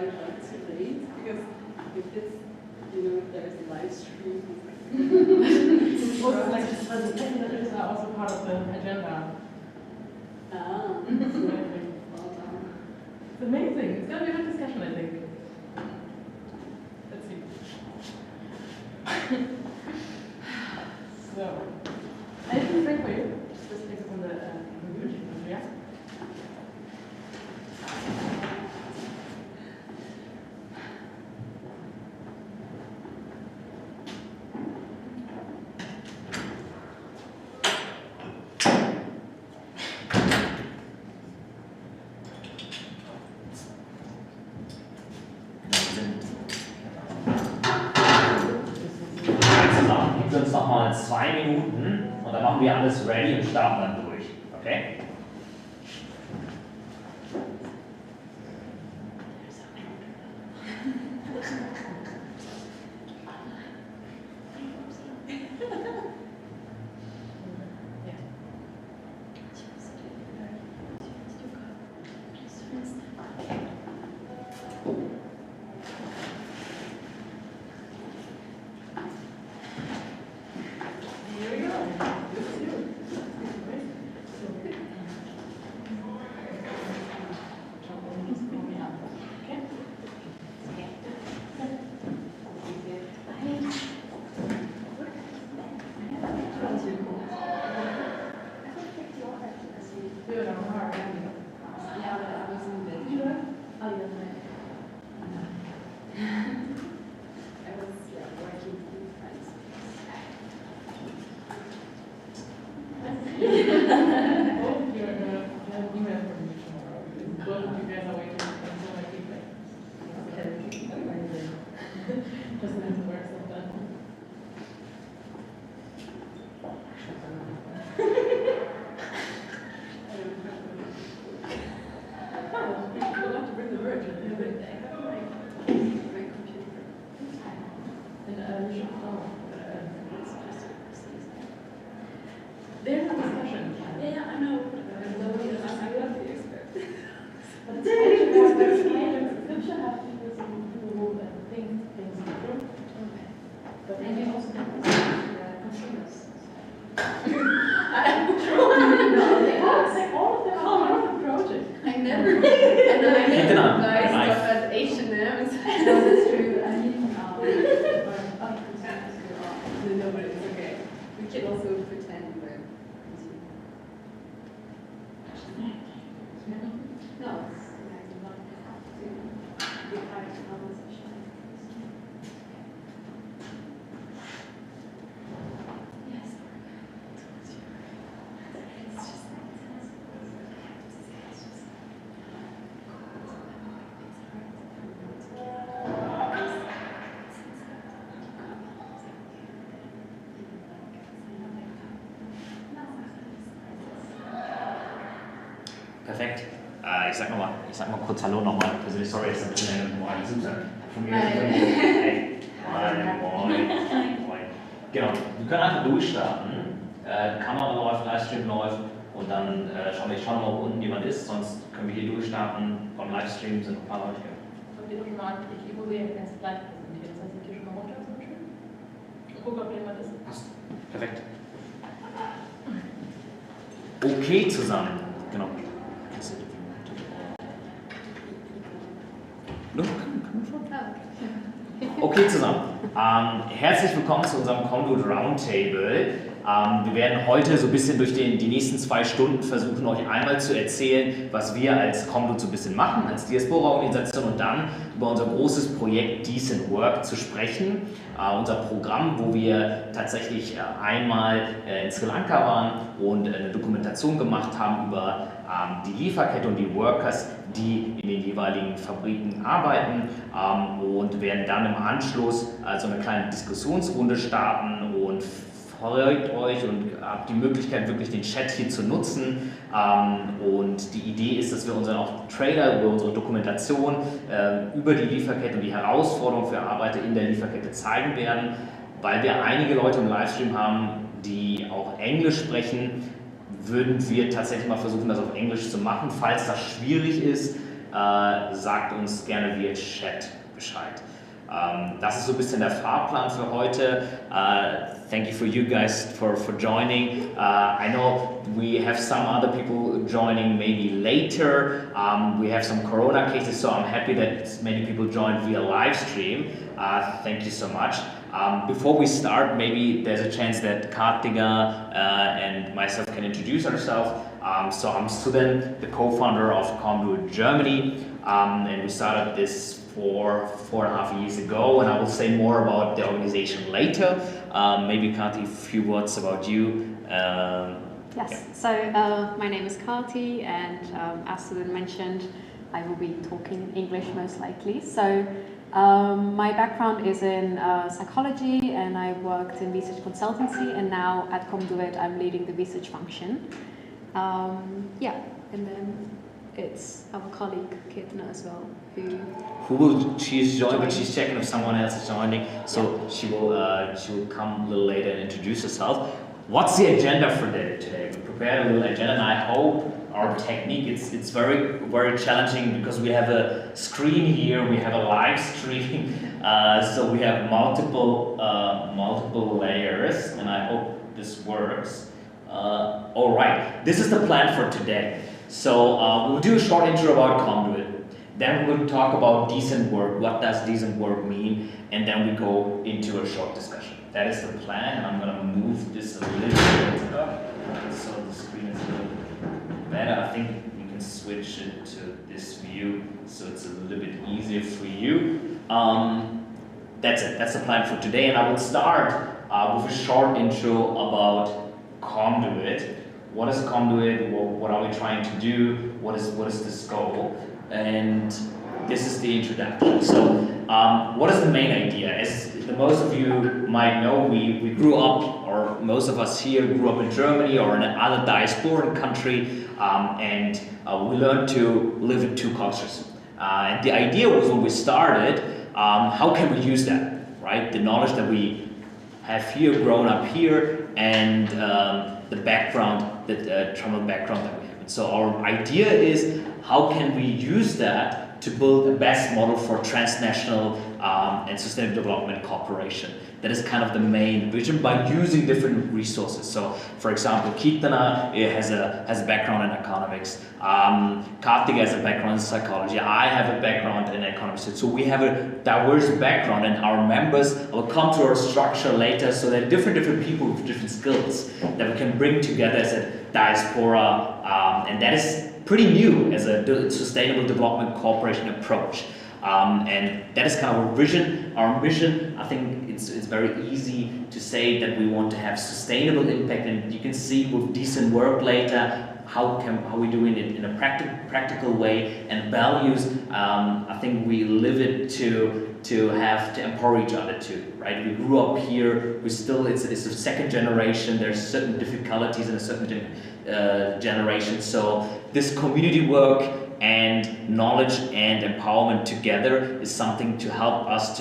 why you like to late, because if it's, there's a live stream. Also, like, this presentation is also part of the agenda. Ah, So, well done. it's amazing. It's going to be a good discussion, I think. Let's see. So, anything great for you? Just take from the review, yeah? Geben wir uns noch mal 2 Minuten und dann machen wir alles ready und starten dann durch. Okay? There's a discussion. Yeah, I know. I'm not the expert. But there's good to have people who think things through. Okay. But maybe also consumers. No, they all of them are part of the project. I never. And I Keep it on. buy Nice. stuff at H&M. No, that's true. I mean, No, but it's okay. We can also pretend we're no, it's not to be part of the conversation. Yes. It's just Perfekt. Ich sag mal kurz Hallo nochmal. Persönlich, sorry, jetzt ein bisschen Moin Suthan. Von mir. Hey. Moin. Genau. Wir können einfach durchstarten. Kamera läuft, Livestream läuft und dann ich schau mal, ob unten jemand ist, sonst können wir hier durchstarten. Beim Livestream sind noch ein paar Leute hier. Und wir mal, ich evaluiere jetzt gleich präsentieren. Das heißt, die Tische mal runter zum Beispiel. Und gucke, ob jemand ist. Passt. Perfekt. Okay zusammen. Genau. Okay zusammen. Herzlich willkommen zu unserem Co-Foundern Roundtable. Wir werden heute so ein bisschen durch die nächsten 2 Stunden versuchen, euch einmal zu erzählen, was wir als Co-Foundern so ein bisschen machen, als Diaspora-Organisation, und dann über unser großes Projekt Decent Work zu sprechen. Unser Programm, wo wir tatsächlich einmal in Sri Lanka waren und eine Dokumentation gemacht haben über die Lieferkette und die Workers, die in den jeweiligen Fabriken arbeiten, und werden dann im Anschluss so eine kleine Diskussionsrunde starten und freut euch und habt die Möglichkeit, wirklich den Chat hier zu nutzen. Und die Idee ist, dass wir unseren auch Trailer über unsere Dokumentation über die Lieferkette und die Herausforderungen für Arbeiter in der Lieferkette zeigen werden. Weil wir einige Leute im Livestream haben, die auch Englisch sprechen, würden wir tatsächlich mal versuchen, das auf Englisch zu machen. Falls das schwierig ist, sagt uns gerne via Chat Bescheid. Das ist so ein bisschen der Fahrplan für heute. Thank you for you guys for joining. I know we have some other people joining maybe later. We have some Corona cases, so I'm happy that many people joined via live stream. Thank you so much. Before we start, maybe there's a chance that Karthika and myself can introduce ourselves. So I'm Suthan, the co-founder of Comdu.it Germany, and we started this 4.5 years ago, and I will say more about the organization later. Maybe Karthi, a few words about you. Yes, yeah. So my name is Karthi, and as Suthan mentioned, I will be talking in English most likely. So my background is in psychology, and I worked in research consultancy, and now at Comdu.it I'm leading the research function. And then it's our colleague Keerthana as well, she's joined, but she's checking if someone else is joining. So she will come a little later and introduce herself. What's the agenda for today? We prepared a little agenda, and I hope our technique it's very challenging because we have a screen here, we have a live stream, so we have multiple layers, and I hope this works. All right, this is the plan for today. So we'll do a short intro about Comdu.it. Then we'll talk about decent work. What does decent work mean? And then we go into a short discussion. That is the plan, and I'm going to move this a little bit up so the screen is a little better. I think you can switch it to this view so it's a little bit easier for you. That's it. That's the plan for today, and I will start with a short intro about Comdu.it. What is Comdu.it? What are we trying to do? What is this goal? And this is the introduction. So, what is the main idea? As most of you might know, we grew up, or most of us here grew up in Germany or in another diasporan country, and we learned to live in two cultures. And the idea was when we started, how can we use that, right? The knowledge that we have here, grown up here, and the background, the trauma background that we have. And so our idea is, how can we use that to build the best model for transnational and sustainable development cooperation? That is kind of the main vision by using different resources. So, for example, Keerthana has a background in economics. Karthika has a background in psychology. I have a background in economics. So we have a diverse background, and our members will come to our structure later. So there are different people with different skills that we can bring together as a diaspora, and that is pretty new as a sustainable development cooperation approach. And that is kind of our vision, our mission. I think it's very easy to say that we want to have sustainable impact, and you can see with decent work later how we doing it in a practical way, and values. I think we live it to have to empower each other too, right? We grew up here. We still it's the second generation. There's certain difficulties in a certain generation. So this community work and knowledge and empowerment together is something to help us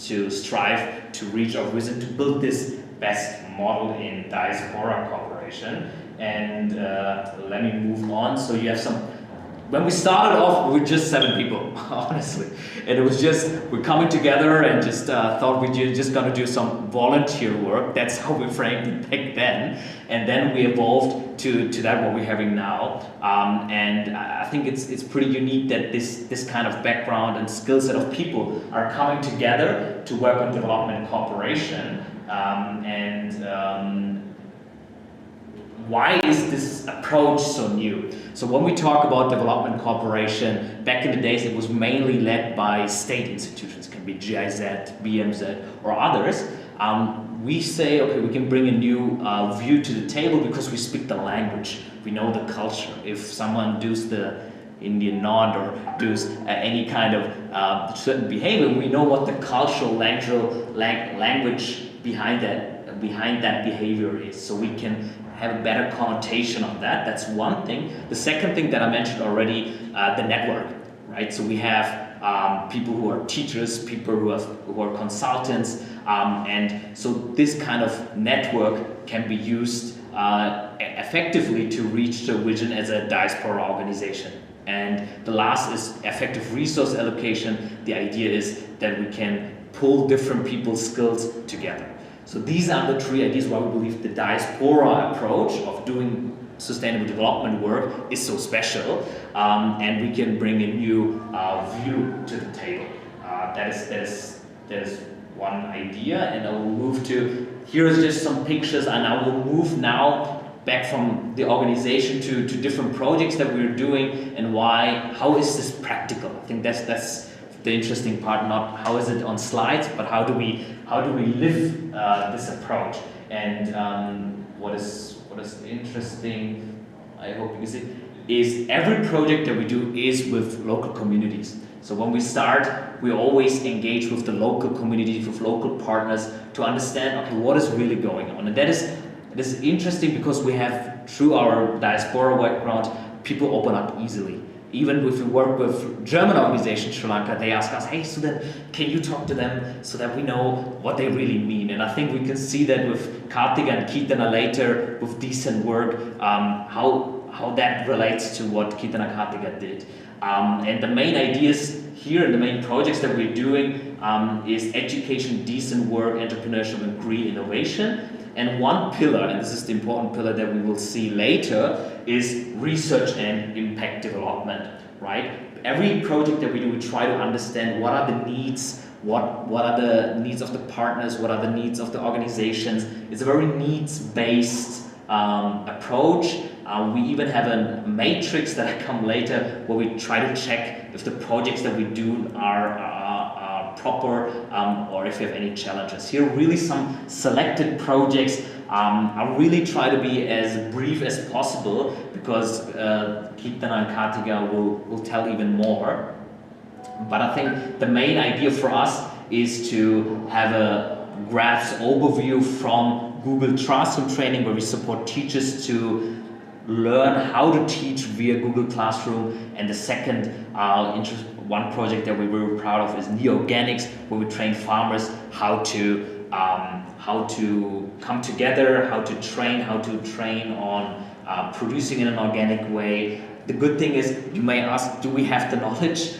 to strive to reach our vision, to build this best model in diaspora cooperation. And let me move on. So you have some. When we started off, we were just 7 people, honestly, and it was just we're coming together and just thought we're just gonna do some volunteer work. That's how we framed it back then, and then we evolved to that what we're having now. And I think it's pretty unique that this kind of background and skill set of people are coming together to work on development cooperation. Why is this approach so new? So when we talk about development cooperation, back in the days it was mainly led by state institutions, it can be GIZ, BMZ, or others. We say, okay, we can bring a new view to the table because we speak the language, we know the culture. If someone does the Indian nod or does any kind of certain behavior, we know what the cultural language behind that behavior is, so we can have a better connotation on that. That's one thing. The second thing that I mentioned already, the network, right? So we have people who are teachers, people who are consultants, and so this kind of network can be used effectively to reach the vision as a diaspora organization. And the last is effective resource allocation. The idea is that we can pull different people's skills together. So these are the three ideas why we believe the diaspora approach of doing sustainable development work is so special, and we can bring a new view to the table. That is one idea, and I will move to, here is just some pictures, and I will move now back from the organization to different projects that we're doing, and how is this practical? I think that's the interesting part, not how is it on slides, but how do we live this approach? And what is interesting, I hope you can see, is every project that we do is with local communities. So when we start, we always engage with the local communities, with local partners to understand, okay, what is really going on? And that is interesting because we have, through our diaspora background, people open up easily. Even if we work with German organizations in Sri Lanka, they ask us, hey, Suthan, can you talk to them so that we know what they really mean? And I think we can see that with Karthika and Keerthana later, with decent work, how that relates to what Keerthana and Karthika did. And the main ideas here and the main projects that we're doing is education, decent work, entrepreneurship, and green innovation. And one pillar, and this is the important pillar that we will see later, is research and impact development, right? Every project that we do, we try to understand what are the needs, what are the needs of the partners, what are the needs of the organizations. It's a very needs-based approach. We even have a matrix that I come later where we try to check if the projects that we do are proper or if you have any challenges. Here really some selected projects. I really try to be as brief as possible because Keerthana and Karthika will tell even more. But I think the main idea for us is to have a grasp overview from Google Classroom training where we support teachers to learn how to teach via Google Classroom. And the second one project that we're very proud of is Neoorganics, where we train farmers how to come together, how to train on producing in an organic way. The good thing is, you may ask, do we have the knowledge?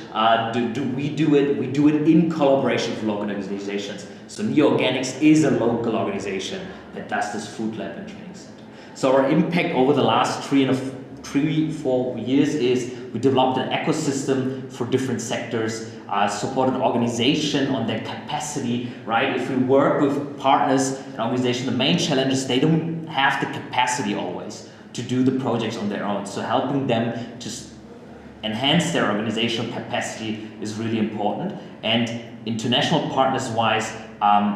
Do we do it? We do it in collaboration with local organizations. So Neoorganics is a local organization that does this food lab and training center. So our impact over the last 3-4 years is we developed an ecosystem for different sectors, supported organization on their capacity, right? If we work with partners and organizations, the main challenge is they don't have the capacity always to do the projects on their own. So helping them to enhance their organizational capacity is really important. And international partners wise,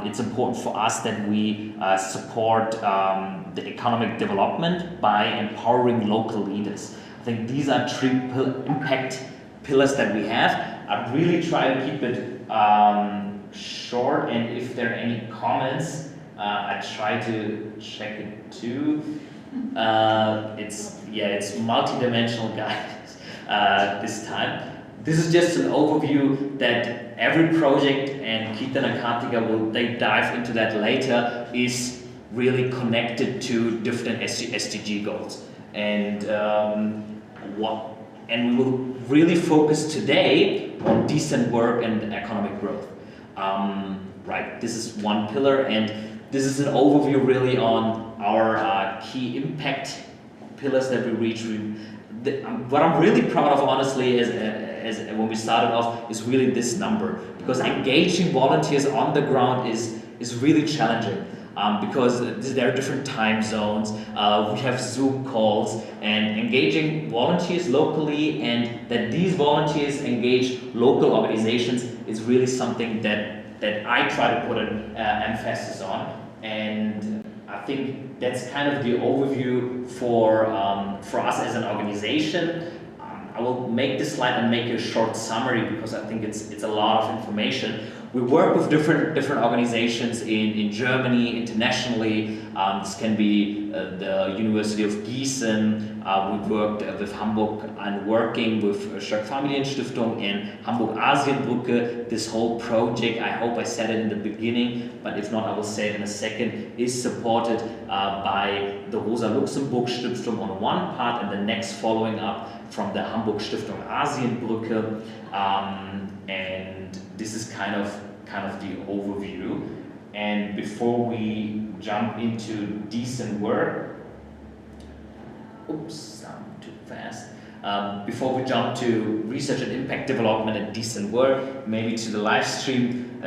it's important for us that we support the economic development by empowering local leaders. I think these are three impact pillars that we have. I really try to keep it short, and if there are any comments, I try to check it too. It's multi-dimensional, guys, this time. This is just an overview that every project, and Keerthana and Karthika they dive into that later, is really connected to different SDG goals. And we will really focus today on decent work and economic growth. Right, this is one pillar, and this is an overview really on our key impact pillars that we reach. What I'm really proud of, honestly, is when we started off, is really this number, because engaging volunteers on the ground is really challenging. Because there are different time zones, we have Zoom calls, and engaging volunteers locally and that these volunteers engage local organizations is really something that I try to put an emphasis on. And I think that's kind of the overview for us as an organization. I will make this slide and make a short summary because I think it's a lot of information. We work with different organizations in Germany, internationally. This can be the University of Gießen, we worked with Hamburg and working with Familienstiftung in Hamburg-Asienbrücke. This whole project, I hope I said it in the beginning, but if not, I will say it in a second, is supported by the Rosa-Luxemburg-Stiftung on one part and the next following up from the Hamburg-Stiftung Asienbrücke. And this is kind of the overview. And before we jump into decent work, oops, I'm too fast. Before we jump to research and impact development and decent work, maybe to the live stream,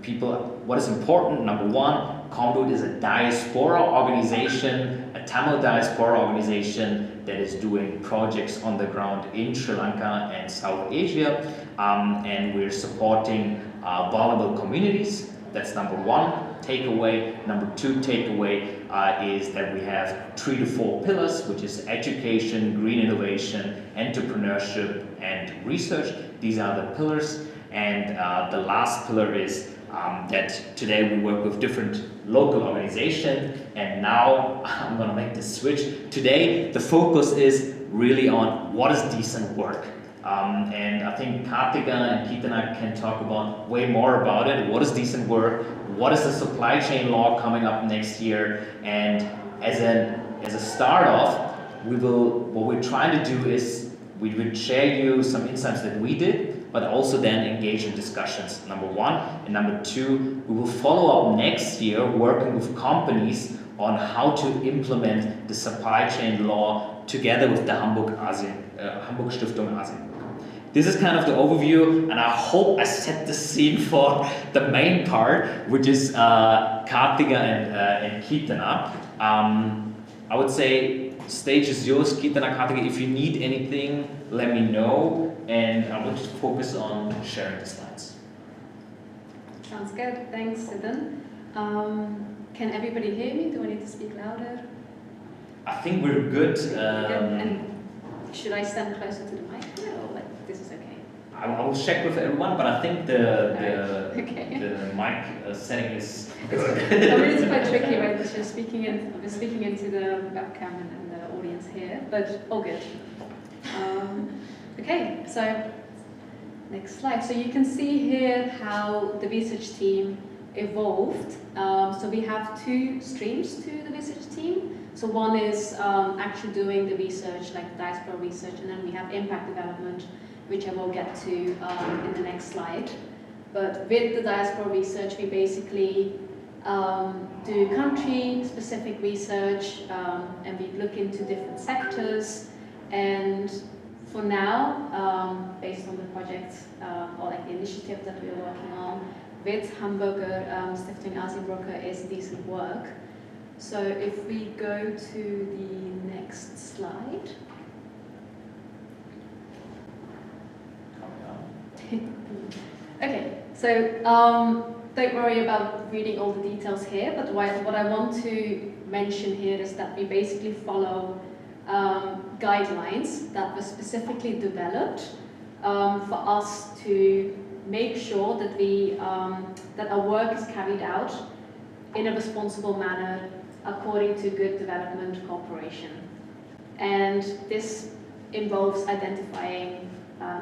people, what is important? Number one, Comdu.it is a diaspora organization, a Tamil diaspora organization that is doing projects on the ground in Sri Lanka and South Asia, and we're supporting vulnerable communities. That's number one takeaway. Number two takeaway is that we have 3 to 4 pillars, which is education, green innovation, entrepreneurship, and research. These are the pillars. And the last pillar is that today we work with different local organizations. And now I'm going to make the switch. Today the focus is really on what is decent work. And I think Karthika and Keerthana can talk about way more about it. What is decent work? What is the supply chain law coming up next year? And as a start off, what we're trying to do is we will share you some insights that we did, but also then engage in discussions, number one. And number two, we will follow up next year working with companies on how to implement the supply chain law together with the Hamburg Stiftung Asien. This is kind of the overview, and I hope I set the scene for the main part, which is Karthika and Keerthana. I would say stage is yours, Keerthana, Karthika. If you need anything, let me know, and I will just focus on sharing the slides. Sounds good. Thanks, Suthan. Can everybody hear me? Do I need to speak louder? I think we're good. And should I stand closer to the mic? Or like this is okay? I will check with everyone, but I think the mic setting is good. I mean, it's quite tricky, right? Because we're speaking into the webcam and the audience here, but all good. Okay, so next slide. So you can see here how the research team evolved. So we have 2 streams to the research team. So one is actually doing the research, like diaspora research, and then we have impact development, which I will get to in the next slide. But with the diaspora research, we basically do country-specific research, and we look into different sectors. And for now, based on the project or like the initiative that we are working on with Hamburger Stiftung Asienbrücke is decent work. So if we go to the next slide. Okay, so don't worry about reading all the details here, but what I want to mention here is that we basically follow guidelines that were specifically developed for us to make sure that that our work is carried out in a responsible manner according to good development cooperation. And this involves identifying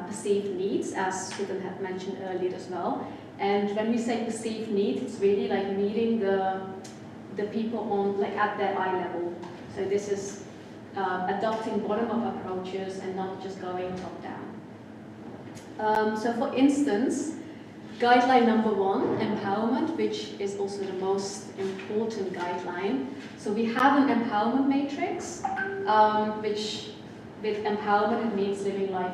perceived needs, as Suthan had mentioned earlier as well. And when we say perceived needs, it's really like meeting the people on at their eye level. So this is adopting bottom-up approaches and not just going top-down. So for instance, guideline number 1, empowerment, which is also the most important guideline. So we have an empowerment matrix, which with empowerment it means living life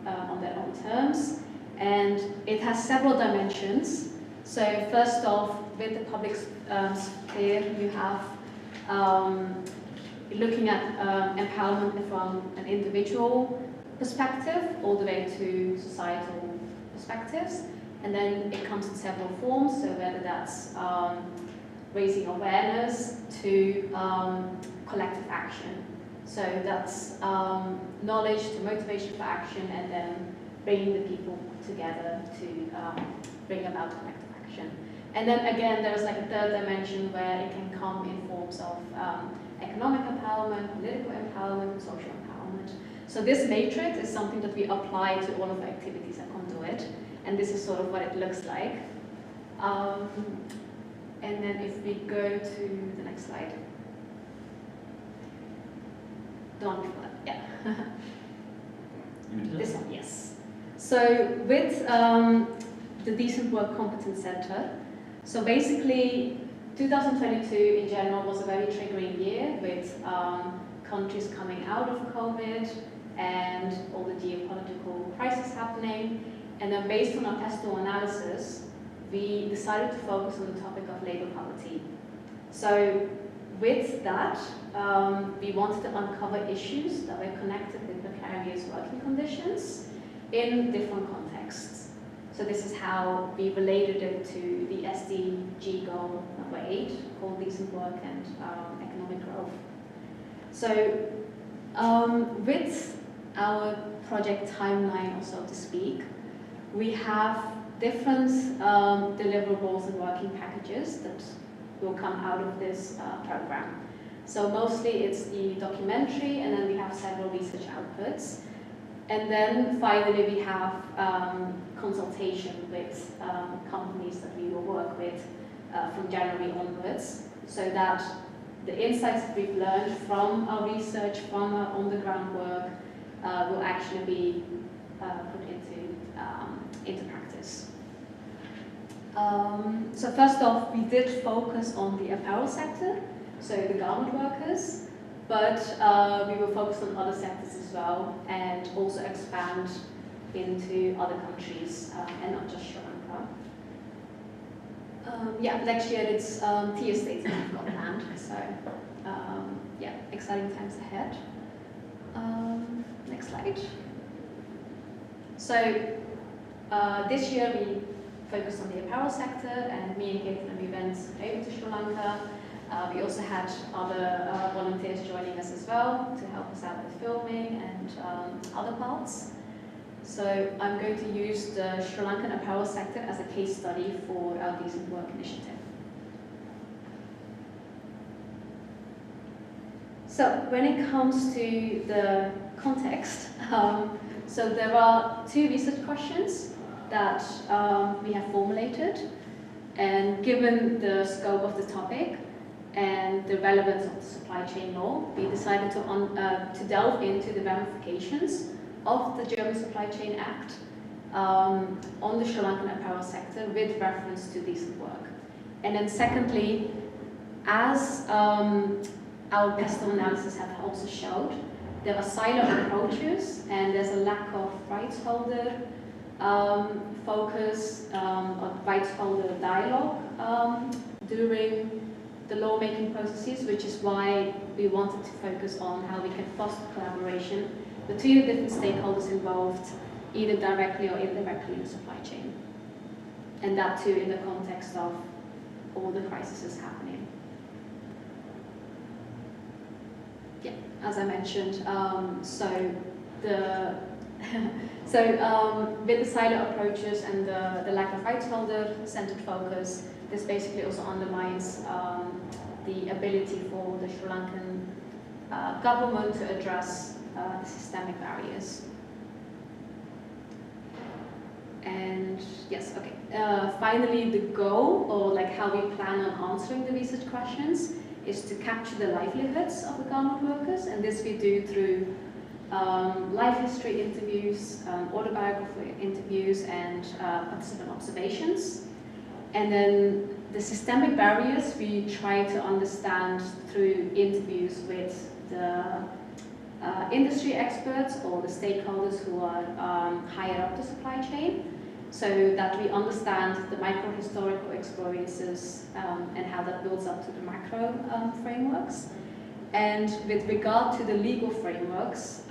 on their own terms, and it has several dimensions. So first off, with the public sphere, you have looking at empowerment from an individual perspective all the way to societal perspectives. And then it comes in several forms, so whether that's raising awareness to collective action. So that's knowledge to motivation for action, and then bringing the people together to bring about collective action. And then again, there's like a third dimension where it can come in forms of economic empowerment, political empowerment, social empowerment. So this matrix is something that we apply to all of the activities at Comdu.it, and this is sort of what it looks like. And then if we go to the next slide. Don't, yeah. This one, yes. So with the Decent Work Competence Center, so basically 2022 in general was a very triggering year with countries coming out of COVID and all the geopolitical crisis happening. And then based on our pestle analysis, we decided to focus on the topic of labor poverty. So with that, we wanted to uncover issues that were connected with precarious working conditions in different contexts. So this is how we related it to the SDG goal number 8, called decent work and economic growth. So with our project timeline, or so to speak, we have different deliverables and working packages that will come out of this program. So mostly it's the documentary, and then we have several research outputs. And then finally we have consultation with companies that we will work with from January onwards, so that the insights that we've learned from our research, from our on-the-ground work, will actually be put into practice. So first off, we did focus on the apparel sector, so the garment workers, but we will focus on other sectors as well, and also expand into other countries, and not just Sri Lanka. Yeah, next year it's tea estates that we've got planned, so yeah, exciting times ahead. Next slide. So this year we focused on the apparel sector, and me and Keerthana, we went over to Sri Lanka. We also had other volunteers joining us as well to help us out with filming and other parts. So I'm going to use the Sri Lankan apparel sector as a case study for our Decent Work initiative. So when it comes to the context, so there are 2 research questions that we have formulated, and given the scope of the topic and the relevance of the supply chain law, we decided to delve into the ramifications of the German Supply Chain Act on the Sri Lankan apparel sector with reference to decent work. And then secondly, as our pestle analysis have also showed, there are silo approaches, and there's a lack of rights holder focus or rights holder dialogue during the lawmaking processes, which is why we wanted to focus on how we can foster collaboration between the different stakeholders involved, either directly or indirectly in the supply chain. And that too in the context of all the crises happening. Yeah, as I mentioned, with the silo approaches and the lack of rights holder centered focus, this basically also undermines the ability for the Sri Lankan government to address the systemic barriers. And yes, okay. Finally, the goal, or like how we plan on answering the research questions, is to capture the livelihoods of the garment workers, and this we do through life history interviews, autobiography interviews, and participant observations. And then the systemic barriers we try to understand through interviews with the industry experts or the stakeholders who are higher up the supply chain, so that we understand the micro-historical experiences and how that builds up to the macro frameworks. And with regard to the legal frameworks,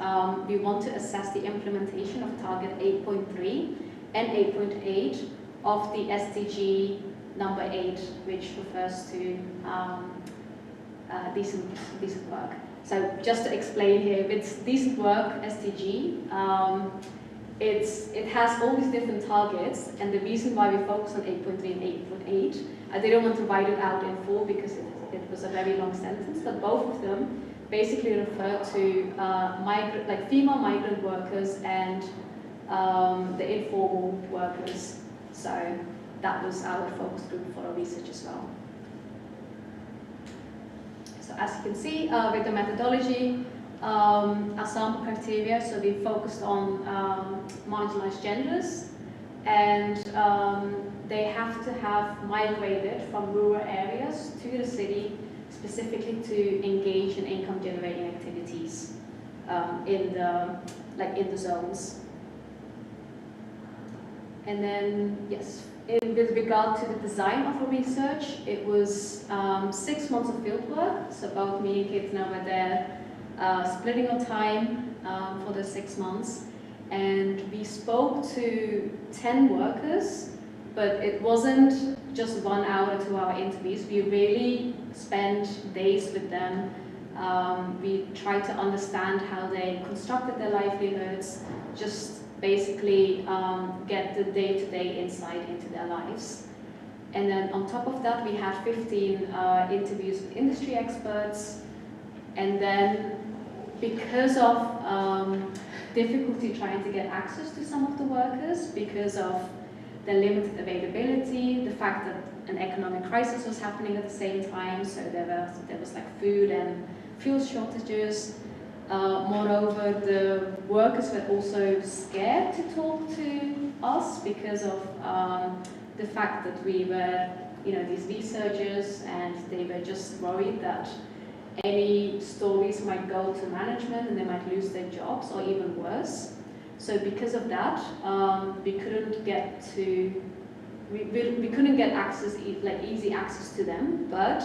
we want to assess the implementation of target 8.3 and 8.8 of the SDG number 8, which refers to decent work. So just to explain here, with decent work SDG, it has all these different targets, and the reason why we focus on 8.3 and 8.8, I didn't want to write it out in full because it was a very long sentence, but both of them basically refer to female migrant workers and the informal workers. So that was our focus group for our research as well. So as you can see, with the methodology, our sample criteria, so we focused on marginalized genders, and they have to have migrated from rural areas to the city specifically to engage in income generating activities in the zones. And then, yes, with regard to the design of the research, it was 6 months of field work. So both me and Keerthana were there, splitting our time for the 6 months. And we spoke to 10 workers, but it wasn't just 1 hour, 2 hour interviews. We really spent days with them. We tried to understand how they constructed their livelihoods, just basically get the day-to-day insight into their lives. And then on top of that, we had 15 interviews with industry experts. And then because of difficulty trying to get access to some of the workers, because of the limited availability, the fact that an economic crisis was happening at the same time, so there was like food and fuel shortages. Moreover, the workers were also scared to talk to us because of the fact that we were, these researchers, and they were just worried that any stories might go to management and they might lose their jobs, or even worse. So because of that, we couldn't get access, easy access to them, but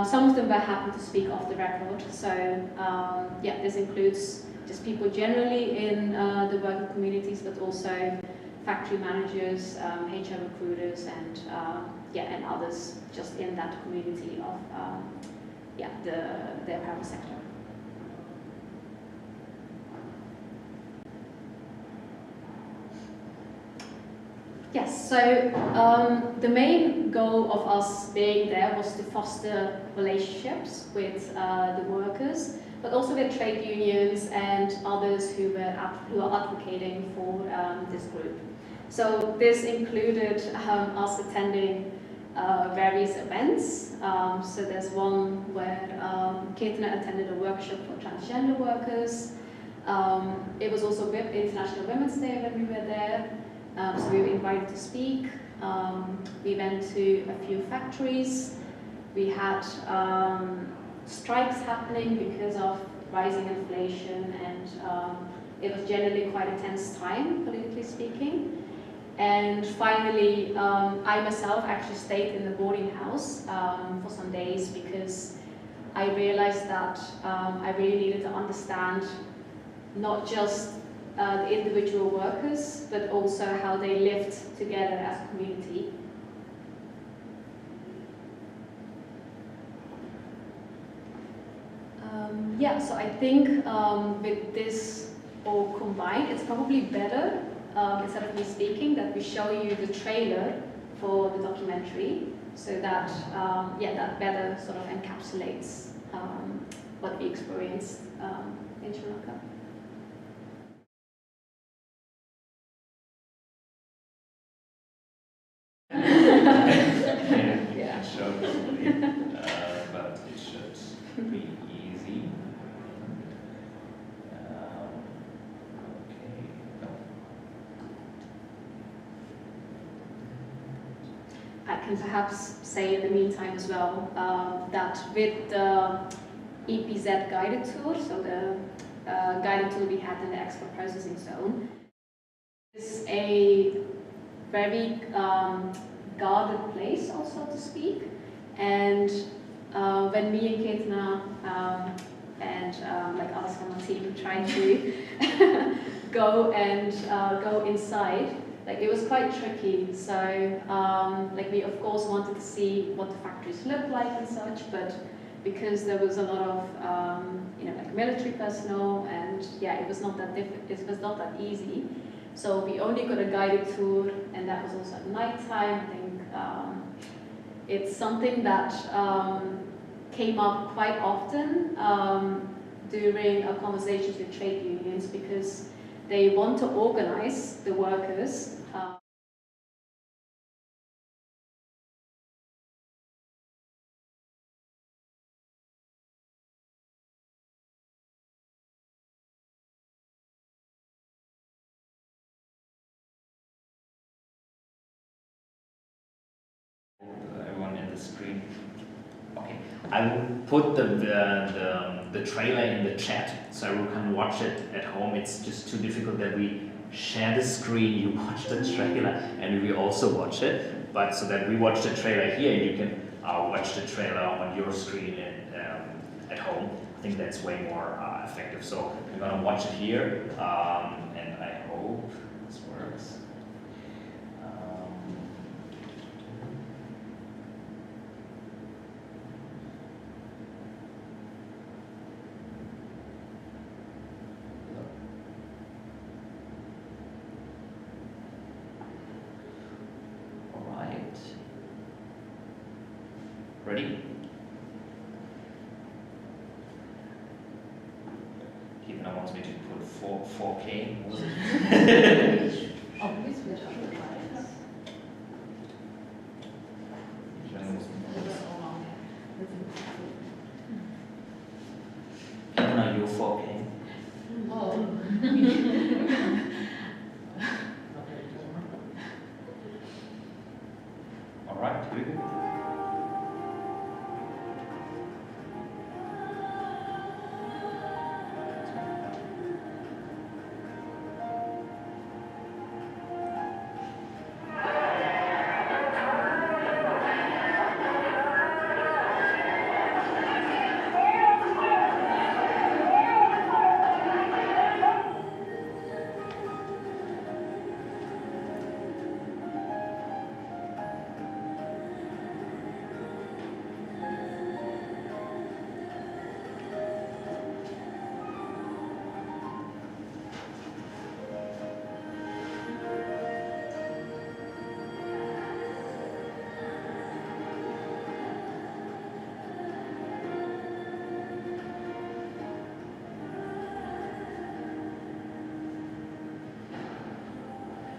some of them were happy to speak off the record. So yeah, this includes just people generally in the working communities, but also factory managers, HR recruiters, and and others just in that community of the private sector. Yes, so the main goal of us being there was to foster relationships with the workers, but also with trade unions and others who are advocating for this group. So this included us attending various events. So there's one where Keerthana attended a workshop for transgender workers. It was also International Women's Day when we were there. So we were invited to speak. We went to a few factories. We had strikes happening because of rising inflation, and it was generally quite a tense time, politically speaking. And finally, I myself actually stayed in the boarding house for some days because I realized that I really needed to understand not just the individual workers, but also how they lived together as a community. So I think with this all combined, it's probably better, instead of me speaking, that we show you the trailer for the documentary, so that that better sort of encapsulates what we experienced in Sri Lanka. Yeah, sure. But it should be easy. I can perhaps say in the meantime as well that with the EPZ guided tour, so the guided tour we had in the export processing zone, is a very guarded place, also to speak. And when me and Keerthana and others from our team tried to go inside, it was quite tricky. So we of course wanted to see what the factories looked like and such, but because there was a lot of military personnel, and it was not that easy. So we only got a guided tour, and that was also at night time. I think it's something that came up quite often during conversations with trade unions because they want to organize the workers. Everyone in the screen. Okay, I will put the trailer in the chat so everyone can watch it at home. It's just too difficult that we share the screen, you watch the trailer, and we also watch it. But so that we watch the trailer here, and you can watch the trailer on your screen at home. I think that's way more effective. So I'm gonna watch it here, and I hope this works. Ready? Keerthana wants me to put 4K. Oh, please switch on the lights. Keerthana, you're 4K. Oh. All right, here we go.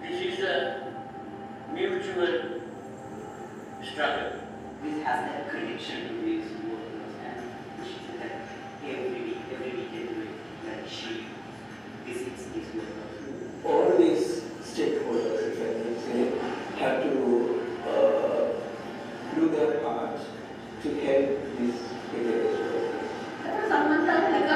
This is a mutual struggle. This has a connection to these workers, and she said that every weekend that she visits these workers. All these stakeholders, if I can say, have to do their part to help these precarious workers. Someone tell me the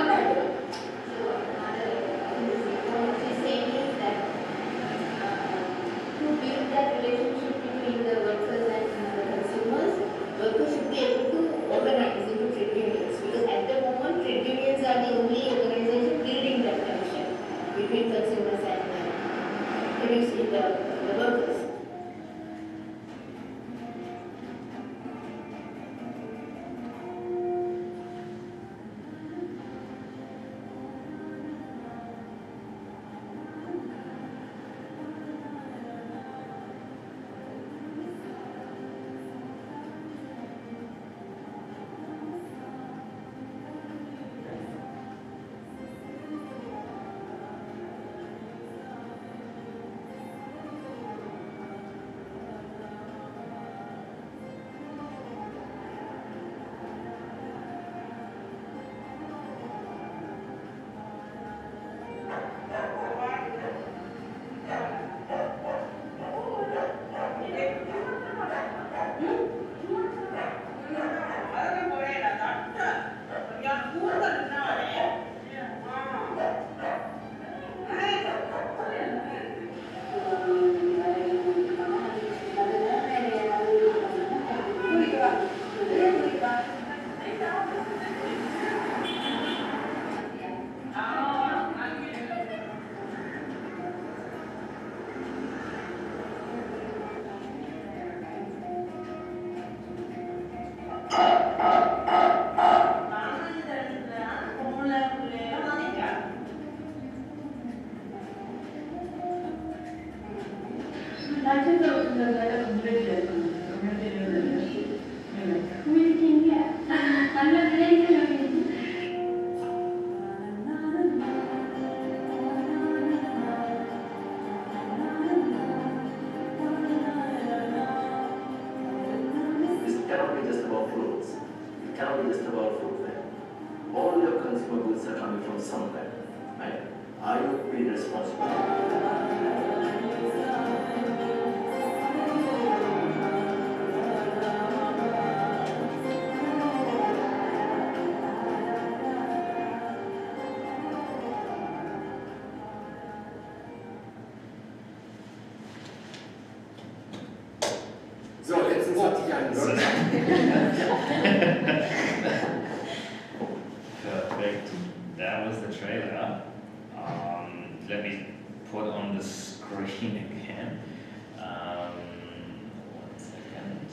to build that relationship between the workers and the consumers, workers should be able to organize into trade unions, because at the moment trade unions are the only organization building that connection between consumers and producing the workers. Communicating, yeah. just about clothes. It cannot be just about footwear. All your consumer goods are coming from somewhere, right? Are you being responsible? So, letztens hatte ich einen Perfect. That was the trailer. Let me put on the screen again. 1 second.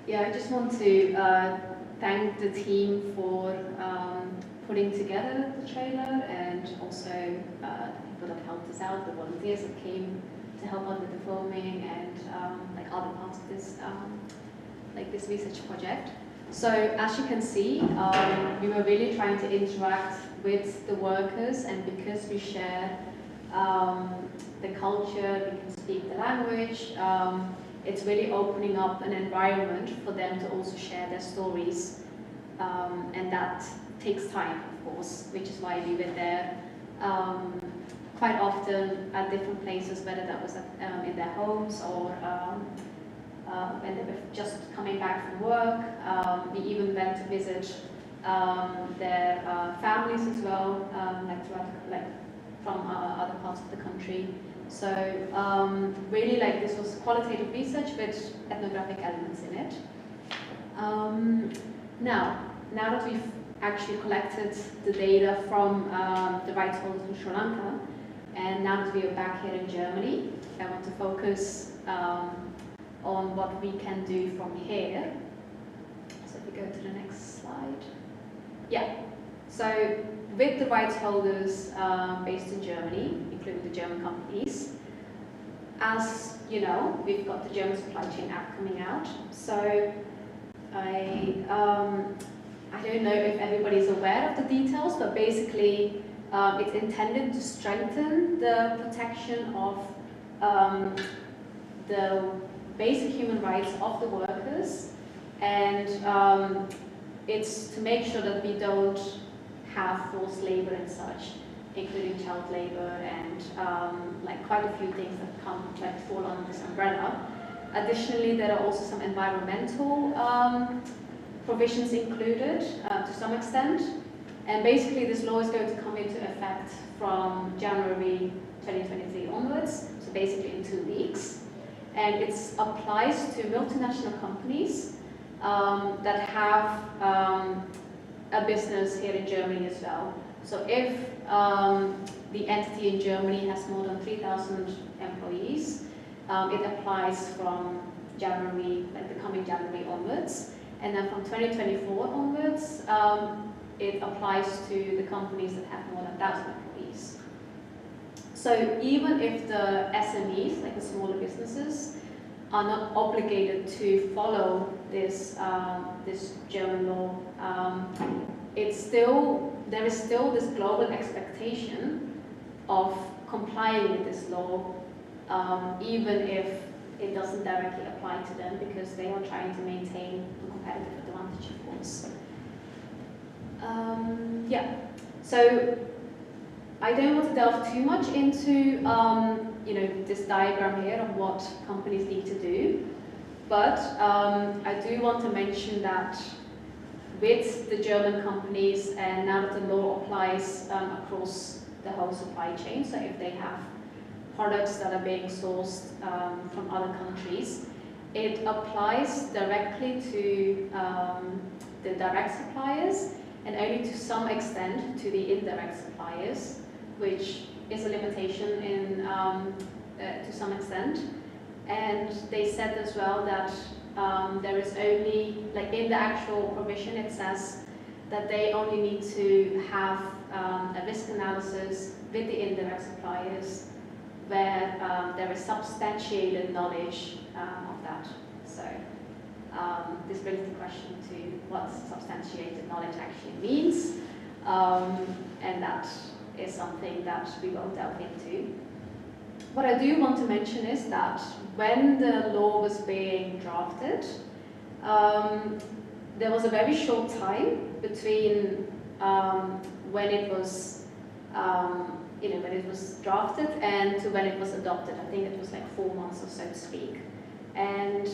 Yeah, I just want to thank the team for putting together the trailer, and also the people that helped us out, the volunteers that came to help out with the filming, and like other parts of this this research project. So as you can see, we were really trying to interact with the workers, and because we share the culture, we can speak the language. It's really opening up an environment for them to also share their stories, and that takes time, of course, which is why we were there quite often at different places, whether that was in their homes or when they were just coming back from work. We even went to visit their families as well, from other parts of the country. So really, this was qualitative research with ethnographic elements in it. Now that we've actually collected the data from the rights holders in Sri Lanka, and now that we are back here in Germany, I want to focus on what we can do from here. So if we go to the next slide. Yeah, so with the rights holders based in Germany, including the German companies, as you know, we've got the German Supply Chain Act coming out. So I don't know if everybody's aware of the details, but basically it's intended to strengthen the protection of the basic human rights of the workers, and it's to make sure that we don't have forced labor and such, including child labor and quite a few things that fall under this umbrella. Additionally, there are also some environmental provisions included to some extent, and basically this law is going to come into effect from January 2023 onwards, so basically in 2 weeks, and it applies to multinational companies that have a business here in Germany as well. So if the entity in Germany has more than 3,000 employees, it applies from January, the coming January onwards, and then from 2024 onwards, it applies to the companies that have more than 1,000 employees. So even if the SMEs, like the smaller businesses, are not obligated to follow this this German law, there is still this global expectation of complying with this law, even if it doesn't directly apply to them, because they are trying to maintain a competitive advantage, of course. Yeah, so I don't want to delve too much into this diagram here of what companies need to do, but I do want to mention that with the German companies, and now that the law applies across the whole supply chain, so if they have products that are being sourced from other countries, it applies directly to the direct suppliers, and only to some extent to the indirect suppliers, which is a limitation to some extent. And they said as well that there is only, in the actual provision, it says that they only need to have a risk analysis with the indirect suppliers where there is substantiated knowledge of that. So this brings the question to what substantiated knowledge actually means, and that is something that we will delve into. What I do want to mention is that when the law was being drafted, there was a very short time between when it was when it was drafted and to when it was adopted. I think it was like 4 months or so to speak. And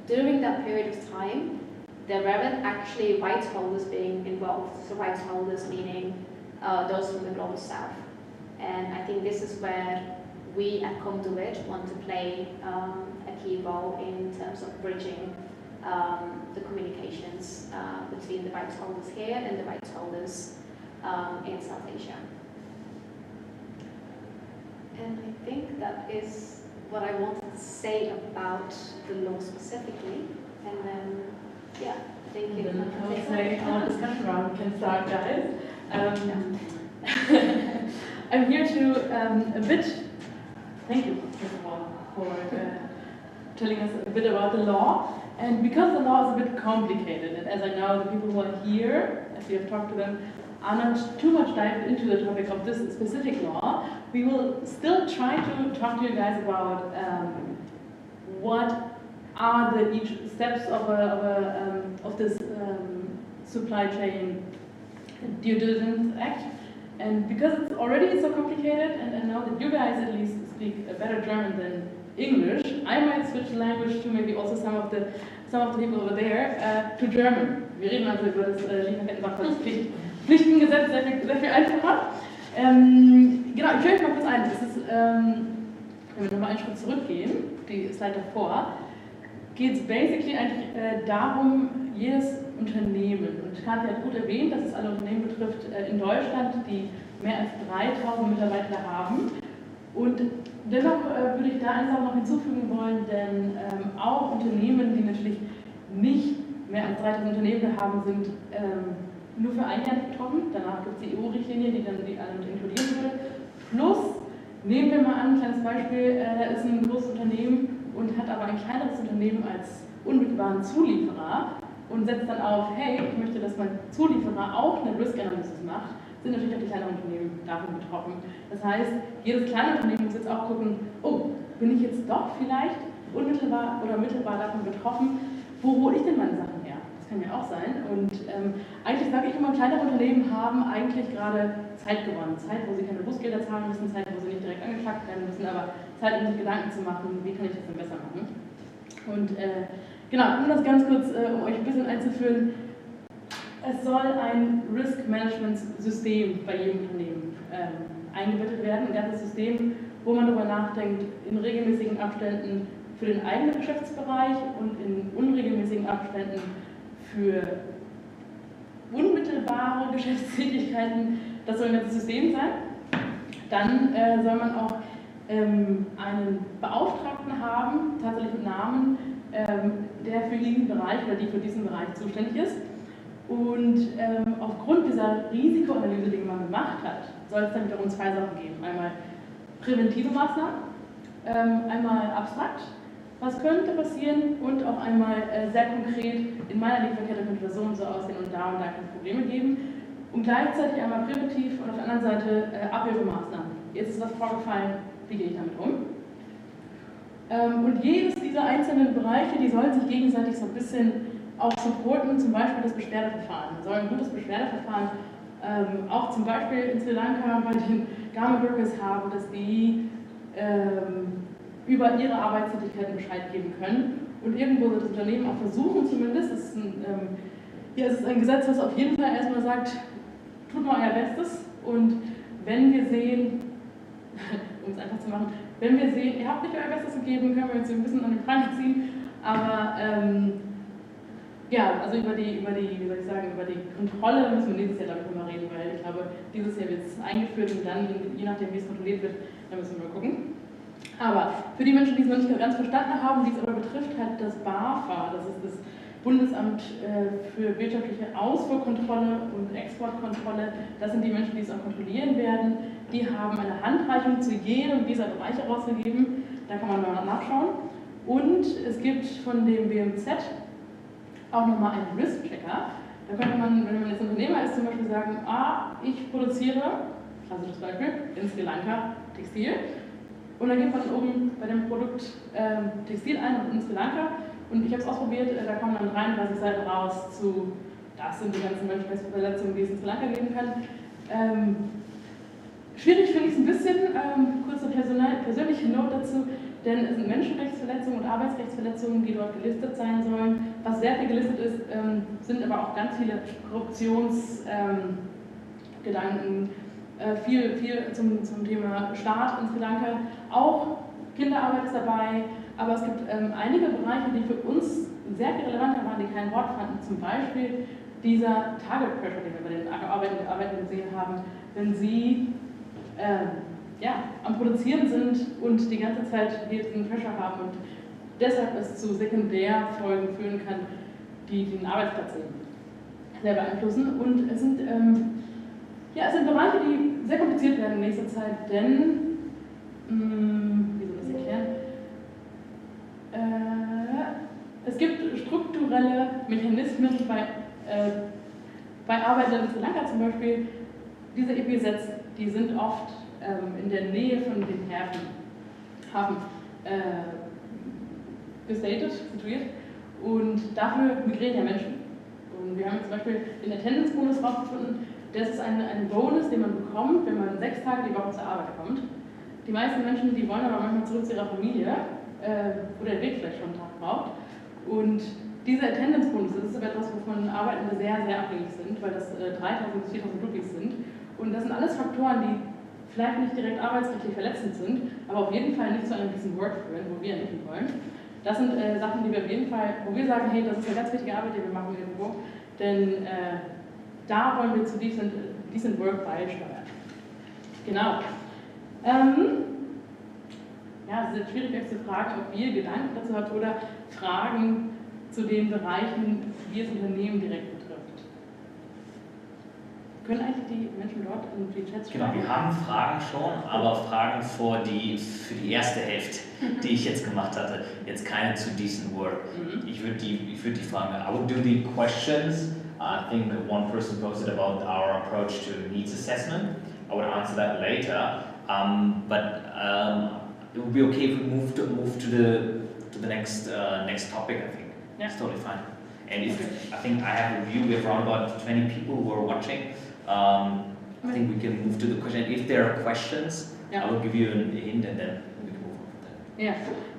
during that period of time, there weren't actually rights holders being involved. So rights holders meaning those from the Global South. And I think this is where we at Comdu.it want to play a key role in terms of bridging the communications between the rights holders here and the rights holders in South Asia. And I think that is what I wanted to say about the law specifically. And then, yeah, thank you. And then I would say our discussion round can start, guys. I'm here to thank you, first of all, for telling us a bit about the law. And because the law is a bit complicated, and as I know, the people who are here, as we have talked to them, are not too much dived into the topic of this specific law, we will still try to talk to you guys about what are the each steps of this supply chain due diligence act. And because it's already so complicated, and I know that you guys at least speak a better German than English, I might switch language to maybe also some of the people over there to German. Wir reden also über das Lieferkettensorgfaltspflichtengesetz, sehr viel einfacher. Genau, ich stelle euch mal kurz ein. Das ist, wenn wir nochmal einen Schritt zurückgehen, die Slide davor, geht es basically eigentlich darum, jedes Unternehmen, und Karthika hat gut erwähnt, dass es alle Unternehmen betrifft in Deutschland, die mehr als 3000 Mitarbeiter haben. Und dennoch würde ich da eine Sache noch hinzufügen wollen, denn auch Unternehmen, die natürlich nicht mehr als 3000 Unternehmen haben, sind nur für ein Jahr betroffen. Danach gibt es die EU-Richtlinie, die dann die alle mit inkludieren würde. Plus, nehmen wir mal an, ein kleines Beispiel, da ist ein großes Unternehmen und hat aber ein kleineres Unternehmen als unmittelbaren Zulieferer und setzt dann auf, hey, ich möchte, dass mein Zulieferer auch eine Risk-Analysis macht, sind natürlich auch die kleineren Unternehmen davon betroffen. Das heißt, jedes kleine Unternehmen muss jetzt auch gucken, oh, bin ich jetzt doch vielleicht unmittelbar oder mittelbar davon betroffen, wo hole ich denn meine Sachen her? Das kann ja auch sein. Und eigentlich sage ich immer, kleinere Unternehmen haben eigentlich gerade Zeit gewonnen. Zeit, wo sie keine Bußgelder zahlen müssen, Zeit, wo sie nicht direkt angeklagt werden müssen, aber Zeit, um sich Gedanken zu machen, wie kann ich das denn besser machen. Und genau, um das ganz kurz, um euch ein bisschen einzuführen, es soll ein Risk-Management-System bei jedem Unternehmen eingebettet werden, ein ganzes System, wo man darüber nachdenkt, in regelmäßigen Abständen für den eigenen Geschäftsbereich und in unregelmäßigen Abständen für unmittelbare Geschäftstätigkeiten. Das soll ein ganzes System sein. Dann soll man auch einen Beauftragten haben, tatsächlich mit Namen, der für diesen Bereich oder die für diesen Bereich zuständig ist. Und aufgrund dieser Risikoanalyse, die man gemacht hat, soll es dann wiederum zwei Sachen geben. Einmal präventive Maßnahmen, einmal abstrakt, was könnte passieren, und auch einmal sehr konkret, in meiner Lieferkette könnte das so und so aussehen und da kann es Probleme geben. Und gleichzeitig einmal präventiv und auf der anderen Seite Abhilfemaßnahmen. Jetzt ist was vorgefallen, wie gehe ich damit um? Und jedes dieser einzelnen Bereiche, die sollen sich gegenseitig so ein bisschen auch supporten, zum Beispiel das Beschwerdeverfahren. Wir sollen ein gutes Beschwerdeverfahren auch zum Beispiel in Sri Lanka bei den Garment Workers haben, dass die über ihre Arbeitstätigkeiten Bescheid geben können. Und irgendwo soll das Unternehmen auch versuchen, zumindest, es ist ein Gesetz, was auf jeden Fall erstmal sagt, tut mal euer Bestes. Und wenn wir sehen, um es einfach zu machen, wenn wir sehen, ihr habt nicht euer Bestes gegeben, können wir jetzt ein bisschen an den Pranger ziehen. Aber ja, also über die Kontrolle müssen wir nächstes Jahr, glaube ich, nochmal reden, weil ich glaube, dieses Jahr wird es eingeführt und dann, je nachdem, wie es kontrolliert wird, dann müssen wir mal gucken. Aber für die Menschen, die es noch nicht ganz verstanden haben, die es aber betrifft, halt das BAFA, das ist das Bundesamt für wirtschaftliche Ausfuhrkontrolle und Exportkontrolle, das sind die Menschen, die es auch kontrollieren werden. Die haben eine Handreichung zu jedem dieser Bereiche rausgegeben, da kann man mal nachschauen. Und es gibt von dem BMZ auch nochmal einen Risk-Checker. Da könnte man, wenn man jetzt Unternehmer ist, zum Beispiel sagen, ich produziere, klassisches Beispiel, in Sri Lanka Textil. Und dann geht man oben bei dem Produkt Textil ein und in Sri Lanka. Und ich habe es ausprobiert, da kommen dann 33 Seiten raus zu, das sind die ganzen Menschenrechtsverletzungen, die es in Sri Lanka geben kann. Schwierig finde ich es ein bisschen, kurze persönliche Note dazu, denn es sind Menschenrechtsverletzungen und Arbeitsrechtsverletzungen, die dort gelistet sein sollen. Was sehr viel gelistet ist, sind aber auch ganz viele Korruptionsgedanken, viel zum Thema Staat in Sri Lanka. Auch Kinderarbeit ist dabei, aber es gibt einige Bereiche, die für uns sehr viel relevanter waren, die kein Wort fanden. Zum Beispiel dieser Target Pressure, den wir bei den Arbeitern gesehen haben, wenn sie am Produzieren sind und die ganze Zeit diesen Pressure haben und deshalb es zu Sekundärfolgen führen kann, die den Arbeitsplatz eben sehr beeinflussen. Und es sind Bereiche, die sehr kompliziert werden in nächster Zeit, denn, wie soll das erklären? Es gibt strukturelle Mechanismen bei Arbeitern in Sri Lanka zum Beispiel. Diese EPZ, die sind oft in der Nähe von den Hafen situiert und dafür migrieren ja Menschen. Und wir haben zum Beispiel den Attendance-Bonus rausgefunden. Das ist ein Bonus, den man bekommt, wenn man 6 Tage die Woche zur Arbeit kommt. Die meisten Menschen, die wollen aber manchmal zurück zu ihrer Familie, wo der Weg vielleicht schon einen Tag braucht. Und dieser Attendance-Bonus, das ist aber etwas, wovon Arbeitende sehr, sehr abhängig sind, weil das 3.000 bis 4.000 Rupees sind. Und das sind alles Faktoren, die vielleicht nicht direkt arbeitsrechtlich verletzend sind, aber auf jeden Fall nicht zu einem decent Work führen, wo wir nicht hin wollen. Das sind Sachen, die wir auf jeden Fall, wo wir sagen, hey, das ist eine ganz wichtige Arbeit, die wir machen irgendwo, denn da wollen wir zu decent Work beisteuern. Genau. Es ist schwierig, euch zu fragen, ob ihr Gedanken dazu habt oder Fragen zu den Bereichen, die das Unternehmen direkt betrifft. Können eigentlich die Menschen dort in die Chats schreiben? Genau, wir haben Fragen schon, aber Fragen für die erste Hälfte, die ich jetzt gemacht hatte. Jetzt keine zu decent work. Ich würde die Fragen, I would do the questions. I think one person posted about our approach to needs assessment. I would answer that later. It would be okay if we move to the next topic. I think it's totally fine. And I think I have a view. We have around about 20 people who are watching. I think we can move to the question. If there are questions, I will give you a hint and then we can move on.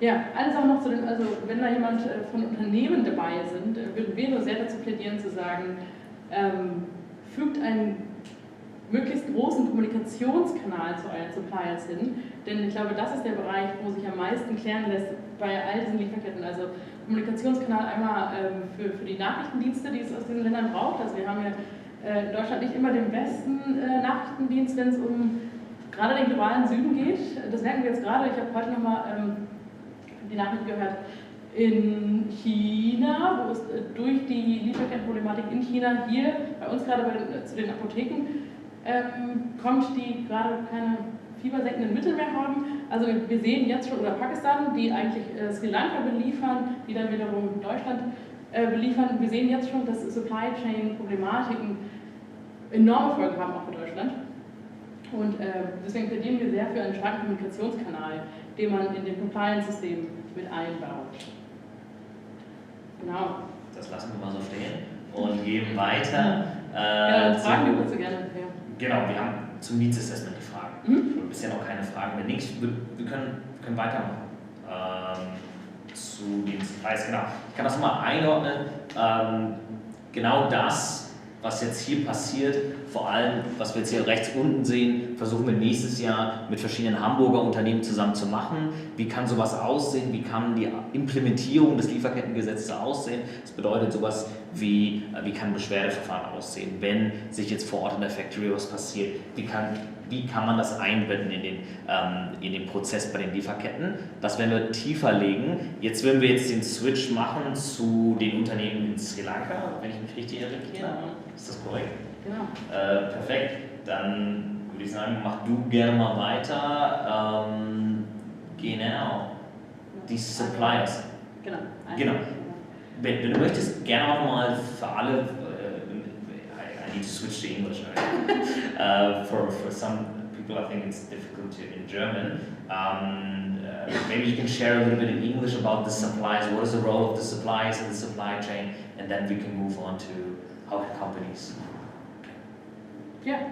Ja, eine Sache noch zu den, also wenn da jemand von Unternehmen dabei sind, würden wir nur sehr dazu plädieren zu sagen, fügt einen möglichst großen Kommunikationskanal zu euren Suppliers hin, denn ich glaube, das ist der Bereich, wo sich am meisten klären lässt bei all diesen Lieferketten. Also Kommunikationskanal einmal für die Nachrichtendienste, die es aus diesen Ländern braucht. Also wir haben ja in Deutschland nicht immer den besten Nachrichtendienst, wenn es um gerade den globalen Süden geht. Das merken wir jetzt gerade. Ich habe heute nochmal die Nachricht gehört, in China, wo es durch die Lieferkettenproblematik in China hier bei uns gerade zu den Apotheken kommt, die gerade keine fiebersenkenden Mittel mehr haben. Also wir sehen jetzt schon, oder Pakistan, die eigentlich Sri Lanka beliefern, die dann wiederum Deutschland beliefern. Wir sehen jetzt schon, dass Supply Chain Problematiken enorme Folgen haben, auch für Deutschland. Und deswegen plädieren wir sehr für einen starken Kommunikationskanal, den man in dem Compliance-System mit einbaut. Genau. Das lassen wir mal so stehen und gehen weiter. Fragen wir dazu gerne. Ja. Genau, wir haben zum Needs Assessment die Fragen. Bisher noch keine Fragen. Wenn nicht, wir können weitermachen. Zu den Supplies, genau. Ich kann das nochmal einordnen. Genau das, was jetzt hier passiert, vor allem, was wir jetzt hier rechts unten sehen, versuchen wir nächstes Jahr mit verschiedenen Hamburger Unternehmen zusammen zu machen. Wie kann sowas aussehen? Wie kann die Implementierung des Lieferkettengesetzes aussehen? Das bedeutet sowas wie kann ein Beschwerdeverfahren aussehen, wenn sich jetzt vor Ort in der Factory was passiert? Wie kann man das einbetten in den Prozess bei den Lieferketten? Das werden wir tiefer legen. Jetzt werden wir den Switch machen zu den Unternehmen in Sri Lanka, wenn ich mich richtig erinnere. Genau. Ist das korrekt? Genau. Perfekt. Dann würde ich sagen, mach du gerne mal weiter. Genau. Die Suppliers. Genau. Genau. Wenn du möchtest, gerne auch mal für alle, I need to switch to English, right? For some people I think it's difficult to in German. Maybe you can share a little bit in English about the suppliers. What is the role of the suppliers in the supply chain? And then we can move on to how can companies. Yeah.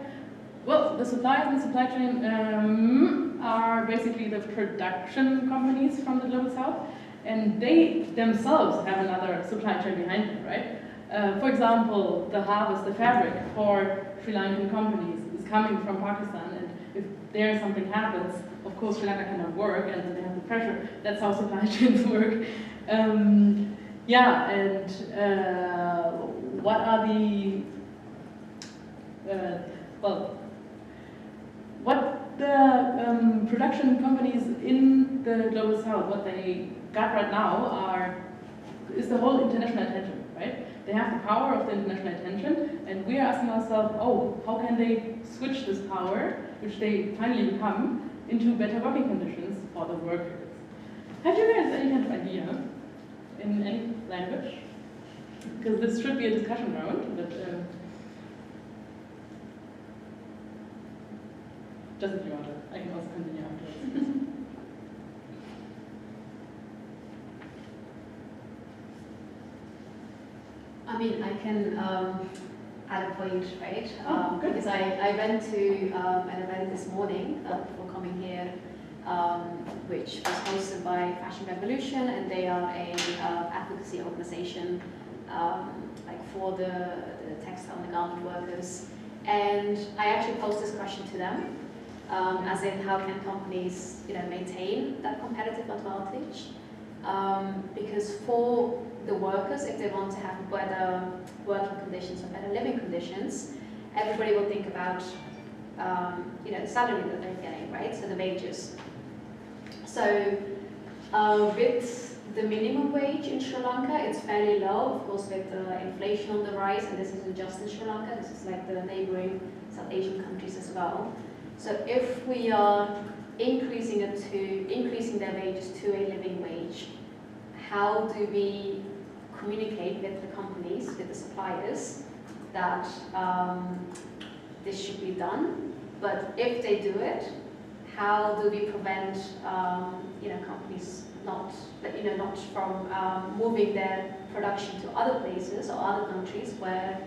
Well, the suppliers in the supply chain are basically the production companies from the Global South, and they themselves have another supply chain behind them, right? For example, the harvest, the fabric for Sri Lankan companies is coming from Pakistan, and if there something happens, of course Sri Lanka cannot work, and then they have the pressure. That's how supply chains work. What are the what the production companies in the Global South, what they got right now is the whole international attention, right? They have the power of the international attention, and we are asking ourselves, how can they switch this power, which they finally become, into better working conditions for the workers? Have you guys any kind of idea in any language? Because this should be a discussion round, but just if you want to, I can also continue afterwards. I mean, I can add a point, right? Good. Because I went to an event this morning before coming here, which was hosted by Fashion Revolution, and they are a advocacy organization for the textile and the garment workers. And I actually posed this question to them, as in how can companies, maintain that competitive advantage? Because for the workers, if they want to have better working conditions or better living conditions, everybody will think about the salary that they're getting, right? So the wages. So with the minimum wage in Sri Lanka, it's fairly low, of course, with inflation on the rise, and this isn't just in Sri Lanka, this is like the neighboring South Asian countries as well. So if we are increasing their wages to a living wage, how do we communicate with the companies, with the suppliers, that this should be done? But if they do it, how do we prevent companies not from moving their production to other places or other countries where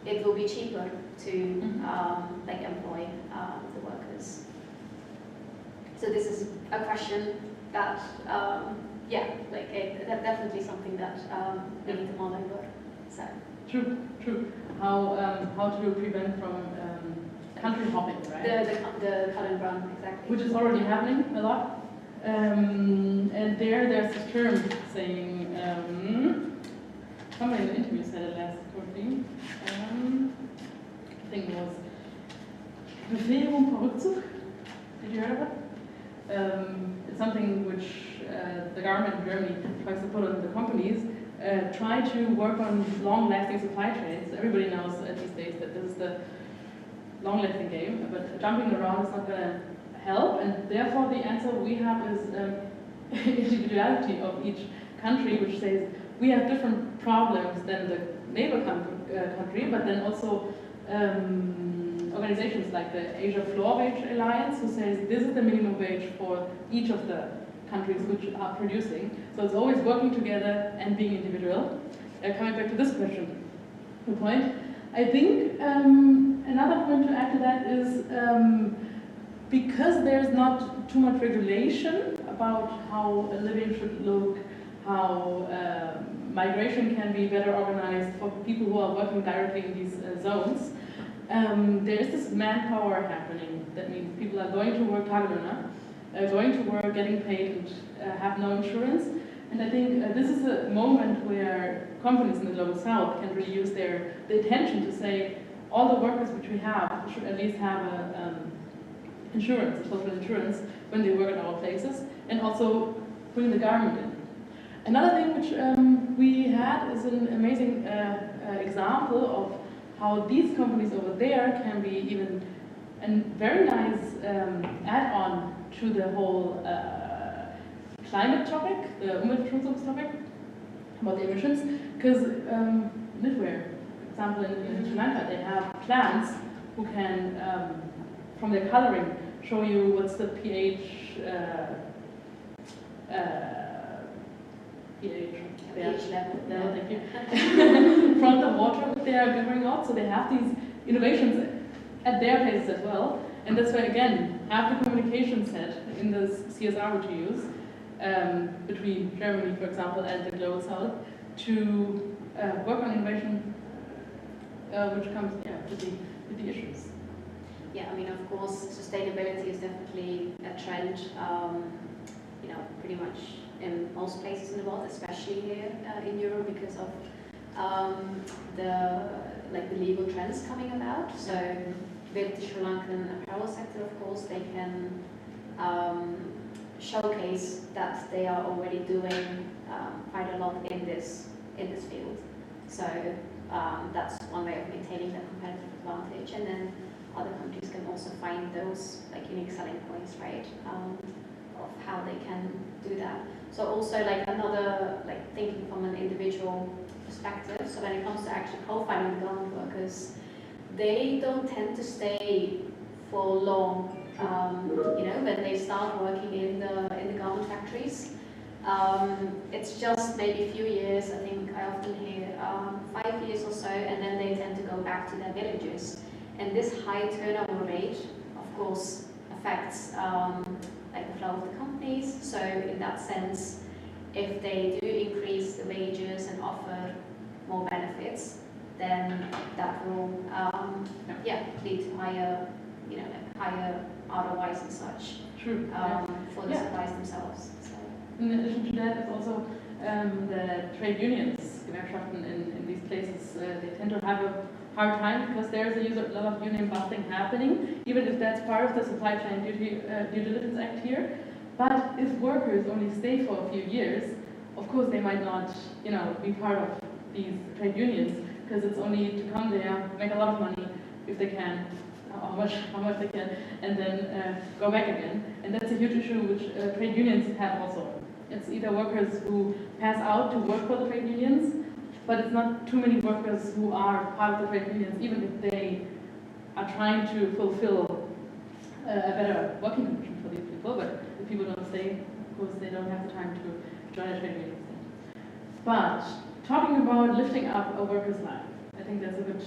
it will be cheaper to employ the workers? So this is a question that definitely something that we need to monitor. So True. How to prevent from country hopping, right? The cut and run, exactly. Which is already happening a lot. And there's a term saying, somebody in the interview said it last week. I think it was Befähigung per Rückzug. Did you hear of it? It's something which the government in Germany tries to put on the companies, try to work on long-lasting supply chains. Everybody knows these days that this is the long-lasting game, but jumping around is not going to help, and therefore the answer we have is individuality of each country, which says we have different problems than the neighbor country, but then also organizations like the Asia Floor Wage Alliance, who says this is the minimum wage for each of the countries which are producing. So it's always working together and being individual. Coming back to this question, the point, I think another point to add to that is because there's not too much regulation about how a living should look, how migration can be better organized for people who are working directly in these zones. There is this manpower happening. That means people are going to work going to work, getting paid, and have no insurance. And I think this is a moment where companies in the Global South can really use the attention to say all the workers which we have should at least have a insurance, a social insurance, when they work at our places, and also bring the government in. Another thing which we had is an amazing example of how these companies over there can be even a very nice add-on to the whole climate topic, the Umweltschutztopic, about the emissions, because knitwear, for example, in Sri Lanka, they have plants who can, from their coloring, show you what's the pH level, thank you, from the water that they are giving out. So they have these innovations at their places as well. And that's why, again, have the communication set in the CSR which you use, between Germany, for example, and the Global South, to work on innovation which comes with the issues. Yeah, I mean, of course, sustainability is definitely a trend, pretty much in most places in the world, especially here in Europe, because of the legal trends coming about. So with the Sri Lankan apparel sector, of course, they can showcase that they are already doing quite a lot in this field. So that's one way of maintaining that competitive advantage, and then other countries can also find those unique selling points, right? Of how they can do that. So also another thinking from an individual perspective. So when it comes to actually co-finding the garment workers, they don't tend to stay for long. When they start working in the garment factories, it's just maybe a few years. I think I often hear 5 years or so, and then they tend to go back to their villages. And this high turnover rate, of course, affects the flow of the companies. So in that sense, if they do increase the wages and offer more benefits, then that will lead to higher ROIs and such. True. For the suppliers themselves. So. In addition to that, it's also the trade unions, in these places, they tend to have a hard time because there's a lot of union busting happening, even if that's part of the supply chain due diligence act here. But if workers only stay for a few years, of course they might not, be part of these trade unions, because it's only to come there, make a lot of money if they can, how much they can, and then go back again. And that's a huge issue which trade unions have also. It's either workers who pass out to work for the trade unions, but it's not too many workers who are part of the trade unions, even if they are trying to fulfill a better working condition for these people. But if people don't stay, of course, they don't have the time to join a trade union. But talking about lifting up a worker's life, I think that's a good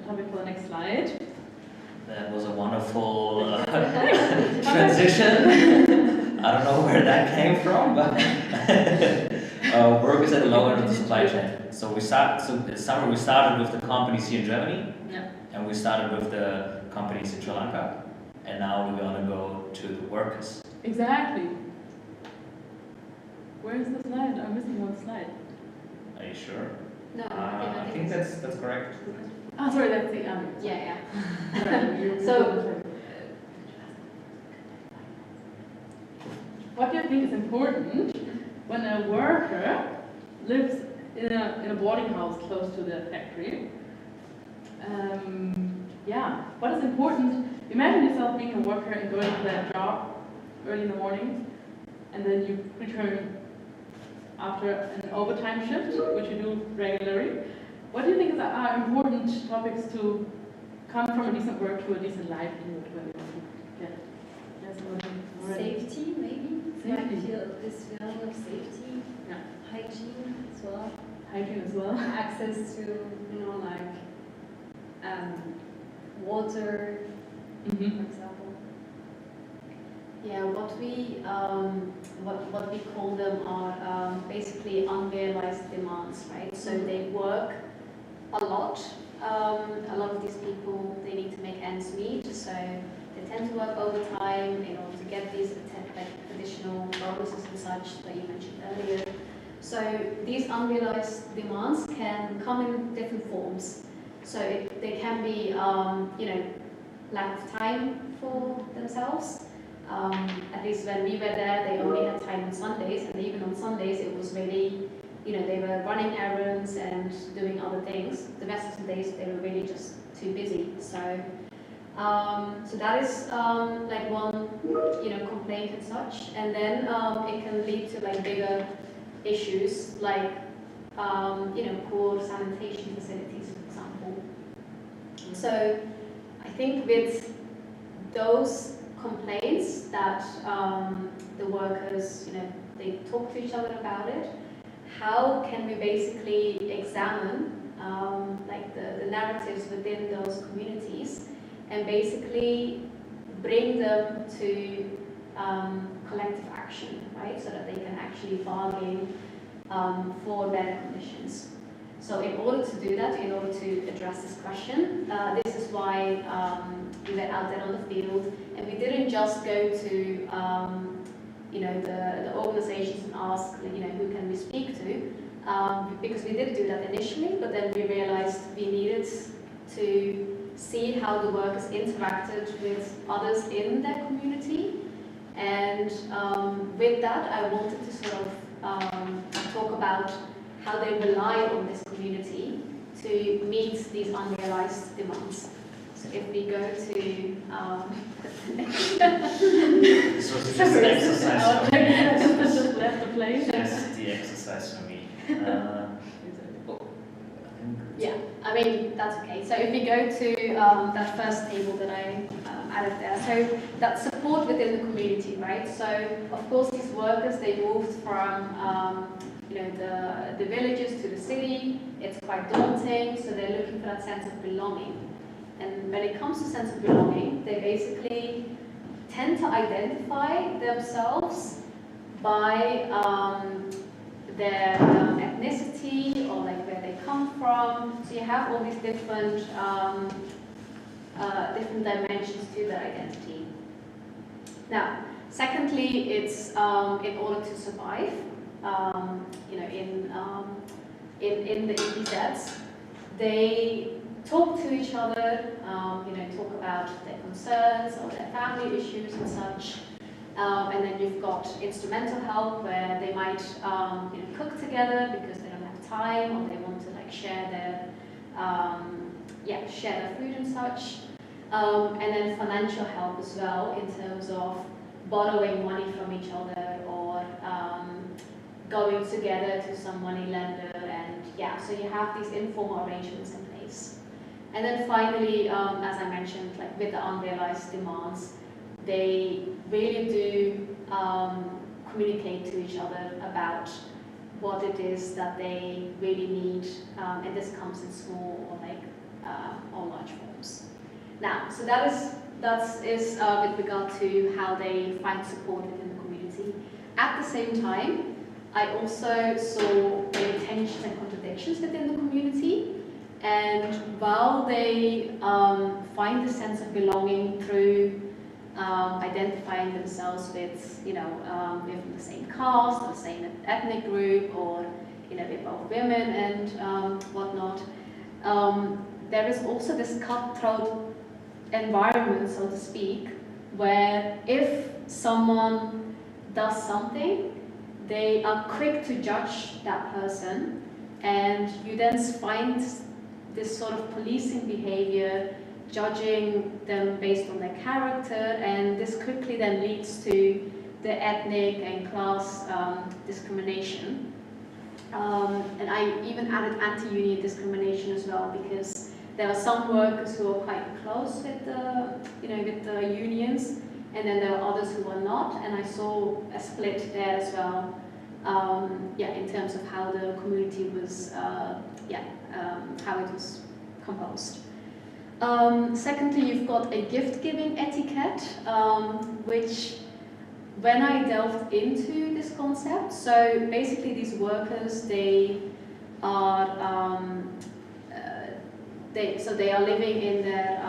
topic for the next slide. That was a wonderful transition. I don't know where that came from, but workers at the low end of the supply chain. So this summer we started with the companies here in Germany, and we started with the companies in Sri Lanka, and now we're going to go to the workers. Exactly. Where is the slide? I'm missing one slide. Are you sure? No, I think that's correct. Ah, sorry, that's the yeah. So, what do you think is important when a worker lives in a boarding house close to the factory? What is important? Imagine yourself being a worker and going to that job early in the morning, and then you return after an overtime shift, which you do regularly. What do you think are important topics to come from a decent work to a decent livelihood? Safety, maybe. Safety. This feeling of safety. Yeah. Hygiene as well. Hygiene as well. Access to, water, for example. Yeah, what we call them are basically unrealized demands, right? So they work a lot. A lot of these people, they need to make ends meet, so they tend to work overtime in order to get these like additional bonuses and such that you mentioned earlier. So these unrealized demands can come in different forms. So they can be, you know, lack of time for themselves. At least when we were there, they only had time on Sundays, and even on Sundays it was really, you know, they were running errands and doing other things. The rest of the days they were really just too busy. So, so that is like one, you know, complaint and such, and then it can lead to like bigger issues like, you know, poor sanitation facilities, for example. So I think with those complaints that the workers, you know, they talk to each other about it, how can we basically examine like the narratives within those communities and basically bring them to collective action, right? So that they can actually bargain for better conditions. So in order to do that, in order to address this question, this is why we went out there on the field, and we didn't just go to you know, the organizations and ask, you know, who can we speak to, because we did do that initially, but then we realized we needed to see how the workers interacted with others in their community, and with that I wanted to sort of talk about how they rely on this community to meet these unrealized demands. So if we go to This was just an exercise for me. Just left the place. Just the exercise for me. yeah, I mean, that's okay. So if we go to that first table that I added there, so that's support within the community, right? So of course these workers, they moved from you know, the villages to the city. It's quite daunting, so they're looking for that sense of belonging. And when it comes to sense of belonging, they basically tend to identify themselves by their ethnicity or like where they come from. So you have all these different different dimensions to their identity. Now, secondly, it's in order to survive. You know, in the EPZs, they talk to each other, you know, talk about their concerns or their family issues and such. And then you've got instrumental help where they might you know, cook together because they don't have time, or they want to like share their share their food and such. And then financial help as well in terms of borrowing money from each other, or going together to some money lender, and yeah, so you have these informal arrangements in place. And then finally, as I mentioned, like with the unrealized demands, they really do communicate to each other about what it is that they really need, and this comes in small or like or large forms. Now, so that is with regard to how they find support within the community. At the same time, I also saw many tensions and contradictions within the community, and while they find a sense of belonging through identifying themselves with, you know, with the same caste or the same ethnic group, or you know, with both women and whatnot, there is also this cutthroat environment, so to speak, where if someone does something, they are quick to judge that person, and you then find this sort of policing behavior, judging them based on their character, and this quickly then leads to the ethnic and class discrimination. And I even added anti-union discrimination as well, because there are some workers who are quite close with the, you know, with the unions, and then there are others who are not, and I saw a split there as well. In terms of how the community was, how it was composed. Secondly, you've got a gift-giving etiquette, which when I delved into this concept, so basically these workers, they are they are living in their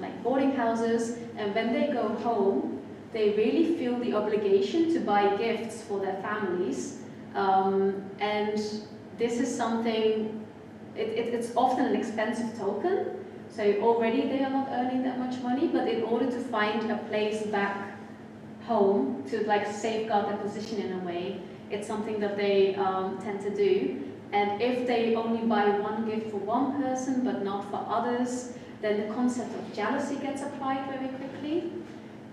like boarding houses, and when they go home, they really feel the obligation to buy gifts for their families, and this is something. It's often an expensive token. So already they are not earning that much money, but in order to find a place back home to like safeguard their position in a way, it's something that they tend to do. And if they only buy one gift for one person but not for others, then the concept of jealousy gets applied very quickly.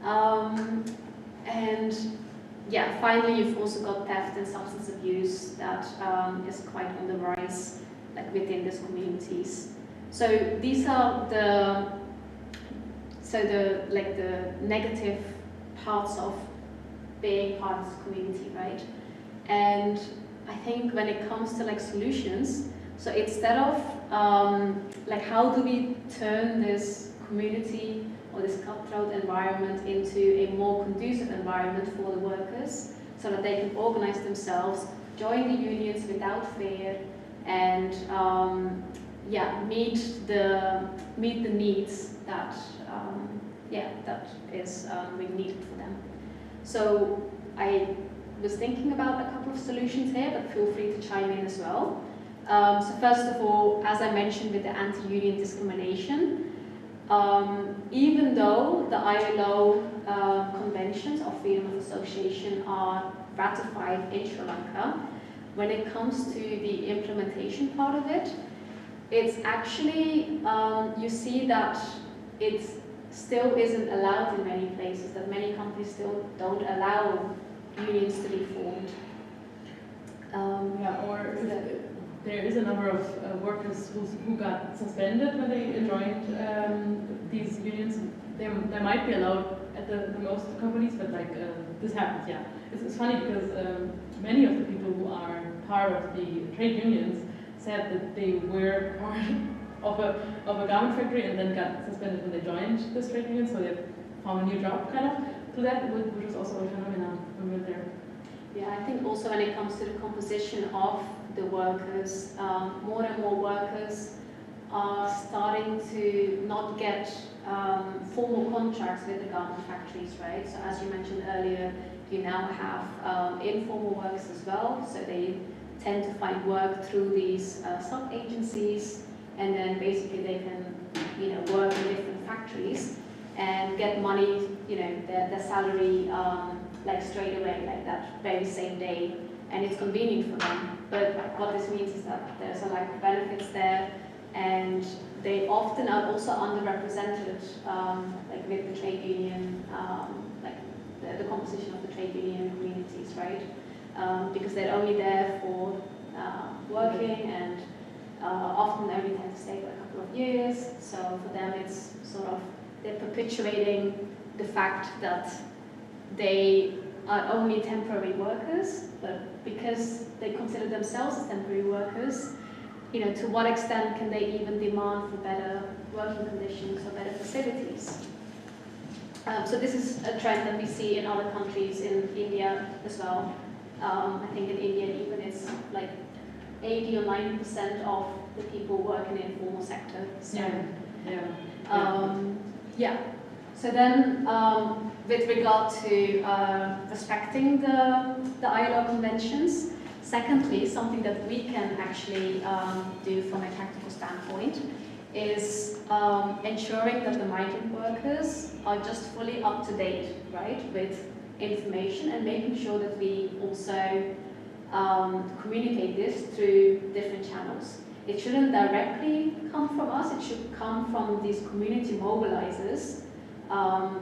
And yeah, finally you've also got theft and substance abuse that is quite on the rise, like within these communities. So these are the negative parts of being part of this community, right? And I think when it comes to like solutions, so instead of like how do we turn this community or this cutthroat environment into a more conducive environment for the workers, so that they can organize themselves, join the unions without fear, and meet the needs that that is really needed for them. So I was thinking about a couple of solutions here, but feel free to chime in as well. So first of all, as I mentioned with the anti-union discrimination, even though the ILO conventions of freedom of association are ratified in Sri Lanka, when it comes to the implementation part of it, it's actually, you see that it still isn't allowed in many places, that many countries still don't allow unions to be formed. There is a number of workers who got suspended when they joined these unions. They might be allowed at the most companies, but like this happens, yeah. It's funny because many of the people who are part of the trade unions said that they were part of a garment factory and then got suspended when they joined this trade union, so they found a new job kind of to that, which was also a phenomenon when we were there. Yeah, I think also when it comes to the composition of the workers, more and more workers are starting to not get formal contracts with the garment factories, right? So as you mentioned earlier, you now have informal workers as well, so they tend to find work through these sub-agencies, and then basically they can, work in different factories and get money, their salary like straight away, like that very same day, and it's convenient for them. But what this means is that there's a lack of benefits there, and they often are also underrepresented, like with the trade union, like the composition of the trade union communities, right? Because they're only there for working, and often only tend to stay for a couple of years. So for them, it's sort of they're perpetuating the fact that they are only temporary workers, but because they consider themselves as temporary workers, to what extent can they even demand for better working conditions or better facilities? So this is a trend that we see in other countries, in India as well. I think in India even it's like 80 or 90% of the people work in the informal sector. So, So then, with regard to respecting the ILO conventions, secondly, something that we can actually do from a practical standpoint is ensuring that the migrant workers are just fully up to date, right, with information, and making sure that we also communicate this through different channels. It shouldn't directly come from us, it should come from these community mobilizers,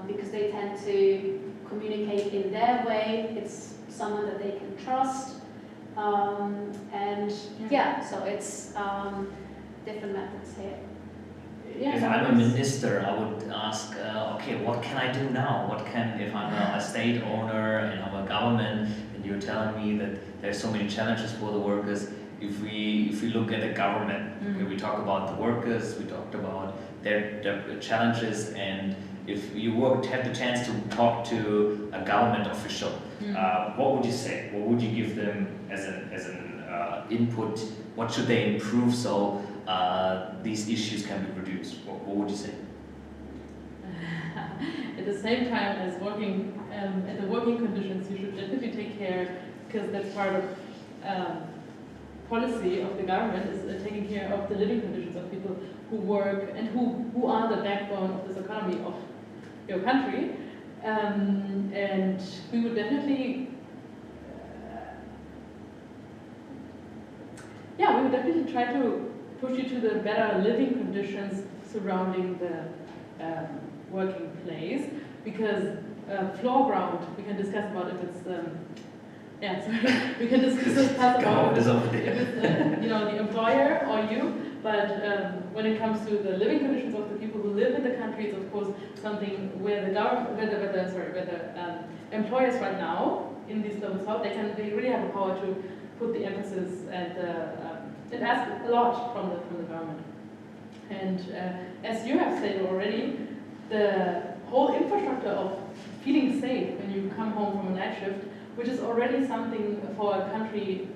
because they tend to communicate in their way. It's someone that they can trust, so it's different methods here. If I'm a minister, I would ask, okay, what can I do now? If I'm a state owner and I'm a government, and you're telling me that there's so many challenges for the workers. If we look at the government, okay, we talk about the workers, we talked about their challenges, and if you have the chance to talk to a government official, what would you say? What would you give them as an input? What should they improve so these issues can be reduced? What would you say? At the same time as working at the working conditions, you should definitely take care, because that's part of policy of the government, is taking care of the living conditions of people who work and who are the backbone of this economy of your country. And we would definitely we would definitely try to push you to the better living conditions surrounding the working place, because floor ground, we can discuss about if it's we can discuss about if it's the employer or you, but when it comes to the living conditions of the people who live in the country, it's of course something where the government, where the employers right now in these global south, they really have the power to put the emphasis and ask a lot from the government. And as you have said already, the whole infrastructure of feeling safe when you come home from a night shift, which is already something for a country,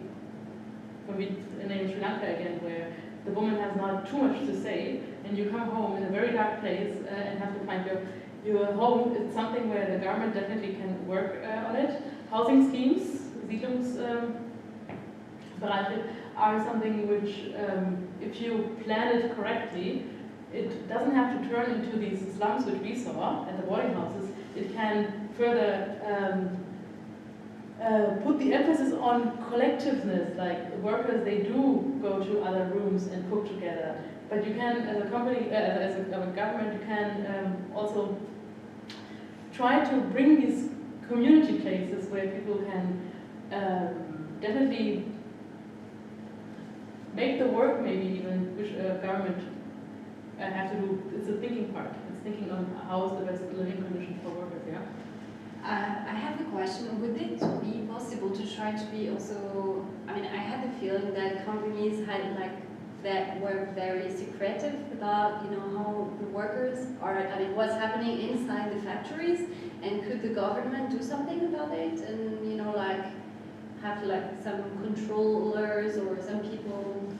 in Sri Lanka again, where the woman has not too much to say, and you come home in a very dark place and have to find your home. It's something where the government definitely can work on it. Housing schemes, Siedlungsbereiche, are something which, if you plan it correctly, it doesn't have to turn into these slums which we saw at the boarding houses. It can further put the emphasis on collectiveness, like the workers, they do go to other rooms and cook together. But you can, as a company, as a government, you can also try to bring these community places where people can definitely make the work, maybe even, which government have to do. It's a thinking part. It's thinking on how is the best living conditions for workers, yeah? I have a question. Would it be possible to try to be also, I had the feeling that companies had that were very secretive about, how the workers are, what's happening inside the factories, and could the government do something about it and, have some controllers or some people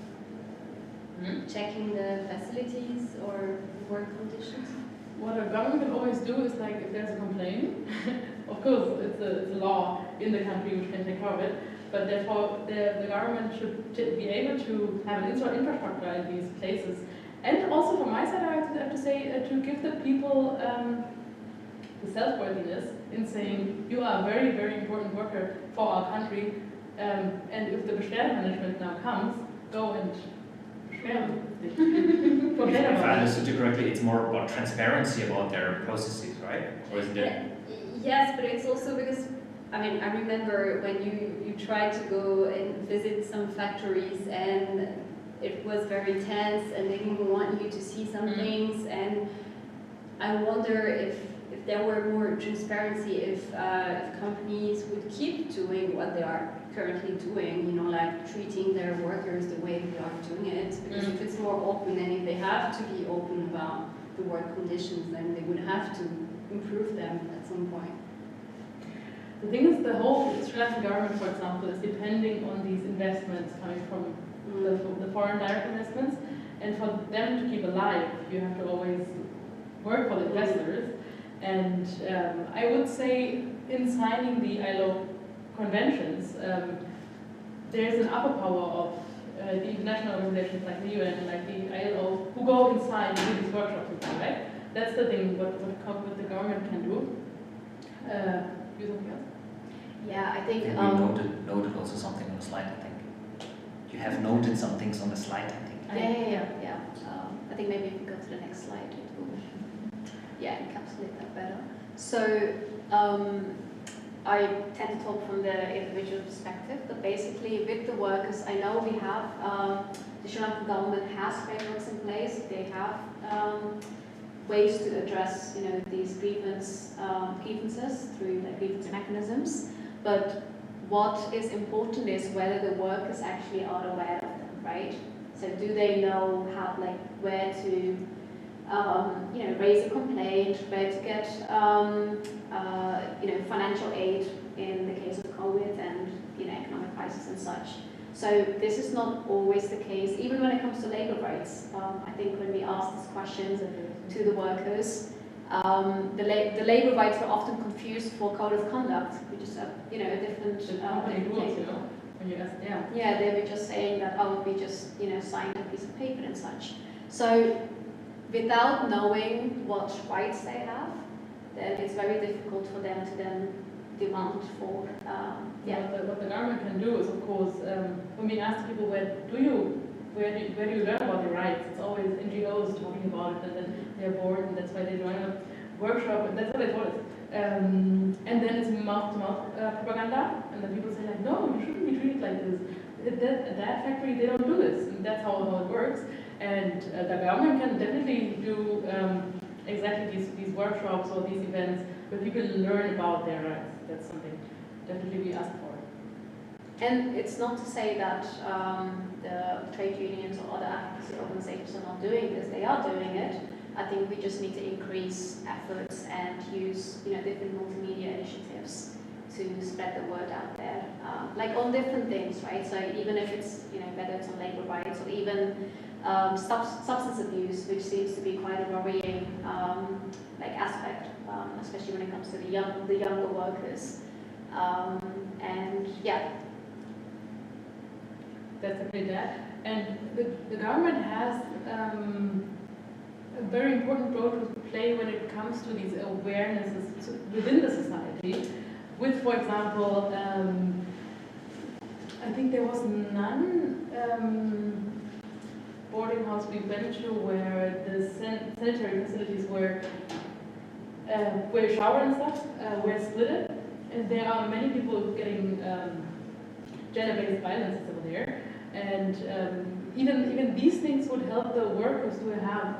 checking the facilities or work conditions? What a government can always do is, if there's a complaint, of course it's a law in the country which can take care of it, but therefore the government should be able to have an infrastructure in these places. And also from my side, I have to say, to give the people the self-worthiness in saying, you are a very, very important worker for our country, and if the Beschwerde management now comes, go and If I understood you correctly, it's more about transparency about their processes, right? Or is it? Yes, but it's also because, I remember when you tried to go and visit some factories and it was very tense and they didn't want you to see some things, and I wonder if there were more transparency, if companies would keep doing what they are currently doing, treating their workers the way they are doing it. Because if it's more open and if they have to be open about the work conditions, then they would have to improve them at some point. The thing is, the whole Sri Lankan government, for example, is depending on these investments coming from the foreign direct investments, and for them to keep alive, you have to always work for the investors. And I would say, in signing the ILO conventions, there's an upper power of the international organizations like the UN, like the ILO, who go inside and do these workshops and stuff, right? That's the thing, what the government can do. Do something else? Yeah, I think. We noted also something on the slide, I think. You have noted some things on the slide, I think. Yeah. I think maybe if we go to the next slide, it will encapsulate that better. So, I tend to talk from the individual perspective, but basically with the workers, I know we have, the Sri Lankan government has frameworks in place. They have ways to address, these grievances through grievance mechanisms. But what is important is whether the workers actually are aware of them, right? So do they know how, where to raise a complaint, where to get financial aid in the case of COVID and economic crisis and such. So this is not always the case, even when it comes to labor rights. I think when we ask these questions to the workers, the labor rights were often confused for code of conduct, which is a different rules, when you ask, yeah, they were just saying that, oh, we just signed a piece of paper and such. So without knowing what rights they have, then it's very difficult for them to then demand for What the government can do is, of course, when we ask people where do you learn about your rights, it's always NGOs talking about it, and then they're bored, and that's why they join a workshop, and that's what I told it. And then it's mouth-to-mouth propaganda, and then people say like, no, you shouldn't be treated like this. That factory, they don't do this, and that's how it works. And the government can definitely do exactly these workshops or these events where people learn about their rights. That's something definitely we ask for. And it's not to say that the trade unions or other advocacy organizations are not doing this. They are doing it. I think we just need to increase efforts and use different multimedia initiatives to spread the word out there, like on different things, right? So even if it's whether it's on labor rights or even substance abuse, which seems to be quite a worrying aspect, especially when it comes to the younger workers. And yeah, that's definitely that. And the government has a very important role to play when it comes to these awarenesses within the society. With, for example, I think there was none boarding house we went to where the sanitary facilities were where shower and stuff were split. And there are many people getting gender-based violence over there. And even these things would help the workers to have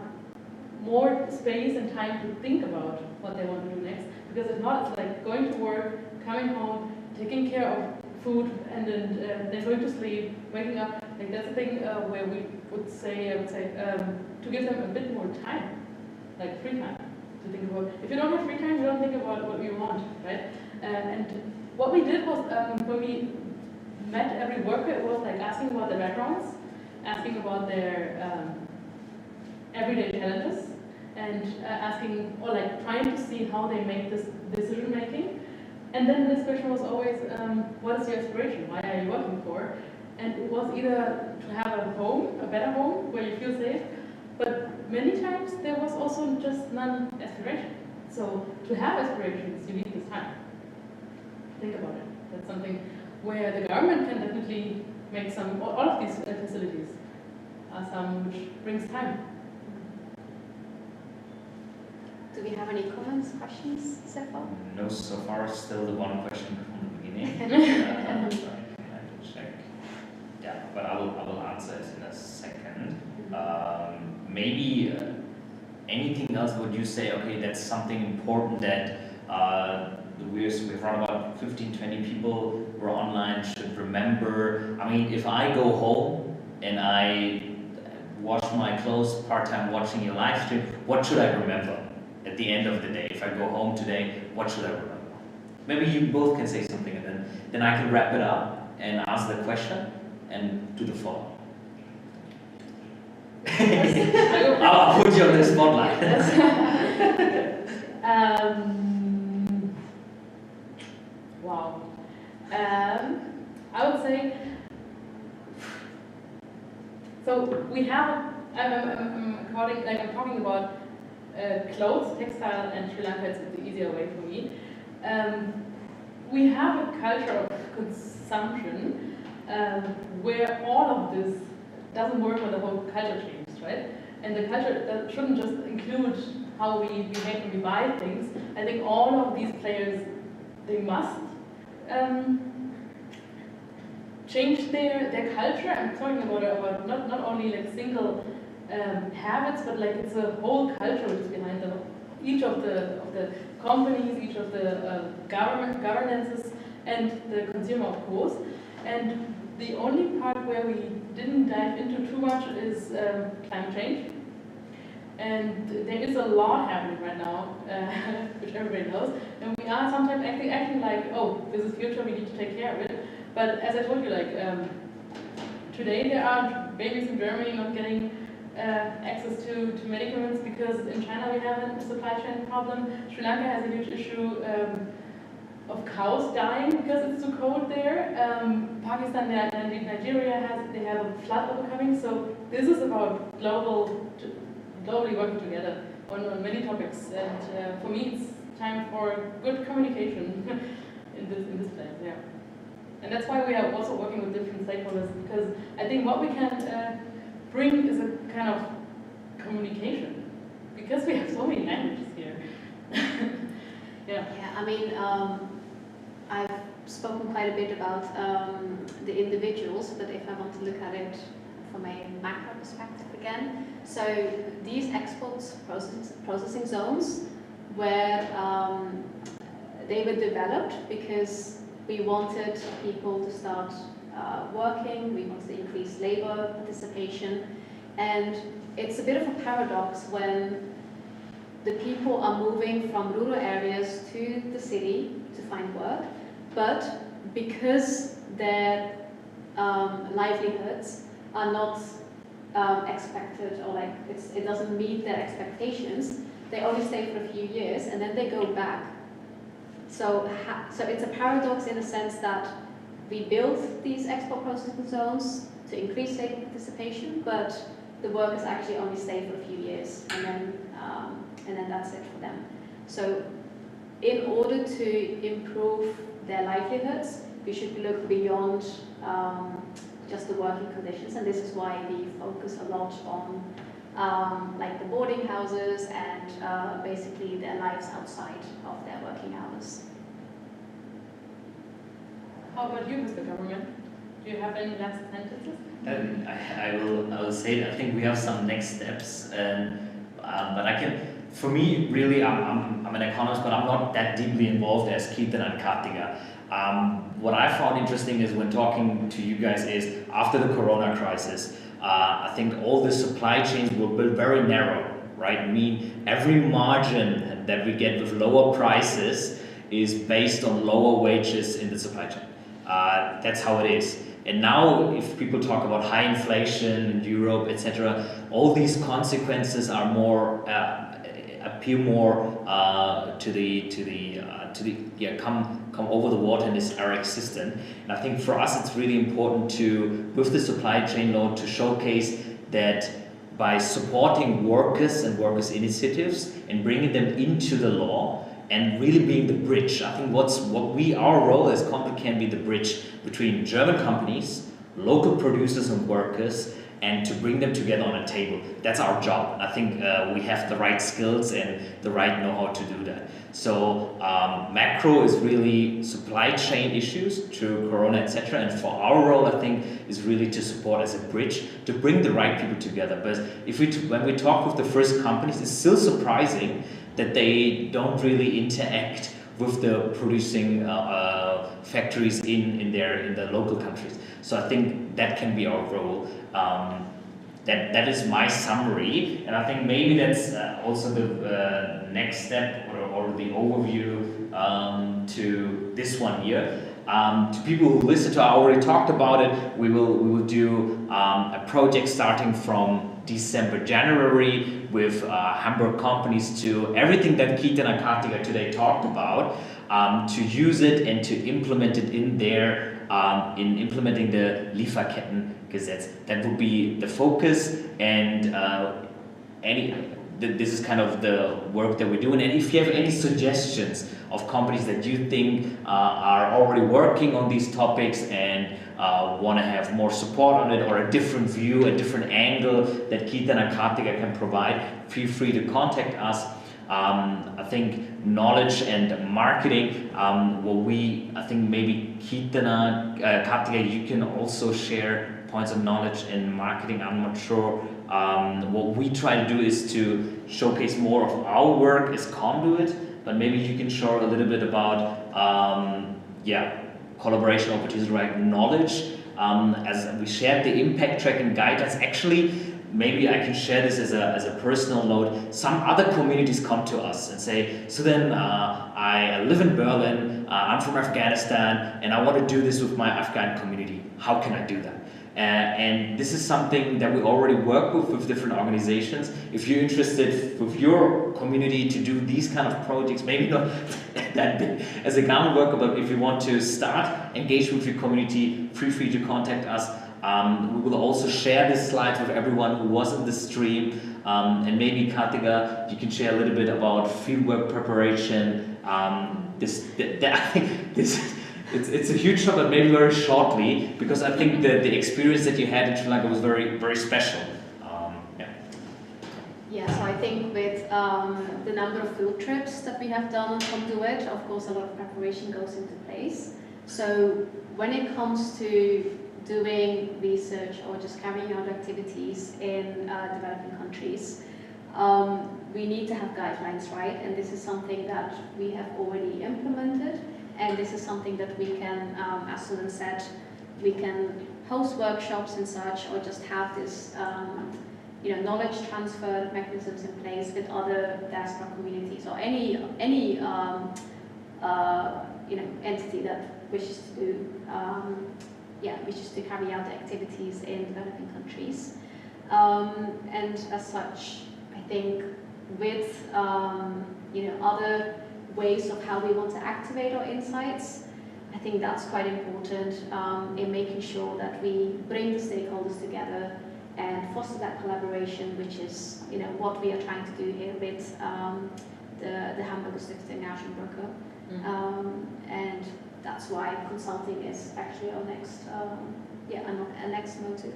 more space and time to think about what they want to do next. Because if not, it's like going to work, coming home, taking care of food, and then going to sleep, waking up. Like that's the thing where we would say, to give them a bit more time, like free time, to think about. If you don't have free time, you don't think about what you want, right? And what we did was when we met every worker, it was like asking about their backgrounds, asking about their everyday challenges, and asking or like trying to see how they make this decision making. And then this question was always, what is your aspiration? Why are you working for? And it was either to have a home, a better home, where you feel safe, but many times there was also just none aspiration. So to have aspirations, you need this time. Think about it. That's something where the government can definitely make some, all of these facilities are some which brings time. do we have any comments, questions so far? No, so far still the one question from the beginning. I have to check. Yeah, but I will answer it in a second. Maybe anything else would you say, okay, that's something important that we've run about 15-20 people who are online should remember. I mean, if I go home and I wash my clothes part-time watching your live stream, what should I remember at the end of the day? If I go home today, what should I remember? Maybe you both can say something, and then I can wrap it up and ask the question and do the follow-up. I'll put you on the spotlight. Wow. I would say, so we have, I'm talking about clothes, textile, and Sri Lanka. It's the easier way for me. We have a culture of consumption where all of this doesn't work when the whole culture changes, right? And the culture that shouldn't just include how we behave when we buy things. I think all of these players, they must change their culture. I'm talking about not only like single habits, but like it's a whole culture which is behind them. Each of the companies, each of the governances, and the consumer, of course. And the only part where we didn't dive into too much is climate change. And there is a lot happening right now, which everybody knows. And we are sometimes acting like, oh, this is future, we need to take care of it. But as I told you, like today there are babies in Germany not getting access to medicaments because in China we have a supply chain problem. Sri Lanka has a huge issue of cows dying because it's too cold there. Pakistan and Nigeria have a flood overcoming. So this is about globally working together on many topics. And for me, it's time for good communication in this place. Yeah. And that's why we are also working with different stakeholders, because I think what we can bring is a kind of communication, because we have so many languages here. Yeah. Yeah, I mean, I've spoken quite a bit about the individuals, but if I want to look at it from a macro perspective again, so these export processing zones were they were developed because we wanted people to start working, we wanted to increase labor participation, and it's a bit of a paradox when the people are moving from rural areas to the city to find work, but because their livelihoods are not expected, or like it doesn't meet their expectations, they only stay for a few years and then they go back. So it's a paradox in the sense that we build these export processing zones to increase labor participation, but the workers actually only stay for a few years, and then that's it for them. So in order to improve their livelihoods, we should look beyond just the working conditions, and this is why we focus a lot on like the boarding houses and basically their lives outside of their working hours. How about you, Mr. Government? Do you have any last sentences? I will say I think we have some next steps, but I can. For me, really, I'm an economist, but I'm not that deeply involved as Keerthana and Karthika. What I found interesting is when talking to you guys is after the Corona crisis, I think all the supply chains were built very narrow, right? I mean, every margin that we get with lower prices is based on lower wages in the supply chain. That's how it is. And now, if people talk about high inflation in Europe, etc., all these consequences are more appear more come over the water in this era existent. And I think for us, it's really important to, with the supply chain law, to showcase that by supporting workers and workers' initiatives and bringing them into the law, and really being the bridge. I think our role as Comdu can be the bridge between German companies, local producers and workers, and to bring them together on a table. That's our job. I think we have the right skills and the right know-how to do that. So macro is really supply chain issues through Corona, etc. And for our role, I think, is really to support as a bridge to bring the right people together. But when we talk with the first companies, it's still surprising that they don't really interact with the producing factories in the local countries. So I think that can be our role. That is my summary, and I think maybe that's also the next step or the overview to this one here. To people who listen to, I already talked about it. We will do a project starting from December, January with Hamburg companies to everything that Keerthana and Karthika today talked about, to use it and to implement it in implementing the Lieferkettensorgfaltspflichtengesetz. That would be the focus, and this is kind of the work that we're doing. And if you have any suggestions of companies that you think are already working on these topics and want to have more support on it, or a different view, a different angle that Keerthana and Karthika can provide, feel free to contact us. I think knowledge and marketing, I think maybe Keerthana, Karthika, you can also share points of knowledge in marketing. I'm not sure. What we try to do is to showcase more of our work as Comdu.it, but maybe you can share a little bit about collaboration opportunities, right? Knowledge. As we shared the impact tracking guidelines, actually maybe I can share this as a personal note. Some other communities come to us and say, so then I live in Berlin, I'm from Afghanistan, and I want to do this with my Afghan community. How can I do that? And this is something that we already work with different organizations. If you're interested with your community to do these kind of projects, maybe not that big as a ground worker, but if you want to start engage with your community, feel free to contact us. We will also share this slide with everyone who was in the stream. And maybe Karthika, you can share a little bit about fieldwork preparation. I think this. It's a huge topic, but maybe very shortly, because I think the experience that you had in Sri Lanka was very, very special. Yeah, so I think with the number of field trips that we have done on Comdu.it, of course a lot of preparation goes into place. So when it comes to doing research or just carrying out activities in developing countries, we need to have guidelines, right? And this is something that we have already implemented. And this is something that we can, as Suthan said, we can host workshops and such, or just have this, knowledge transfer mechanisms in place with other diaspora communities or any entity that wishes to do, wishes to carry out activities in developing countries. And as such, I think with other ways of how we want to activate our insights, I think that's quite important in making sure that we bring the stakeholders together and foster that collaboration, which is what we are trying to do here with the Hamburger Stiftung Aschenbrücke. And that's why consulting is actually our next a next motive.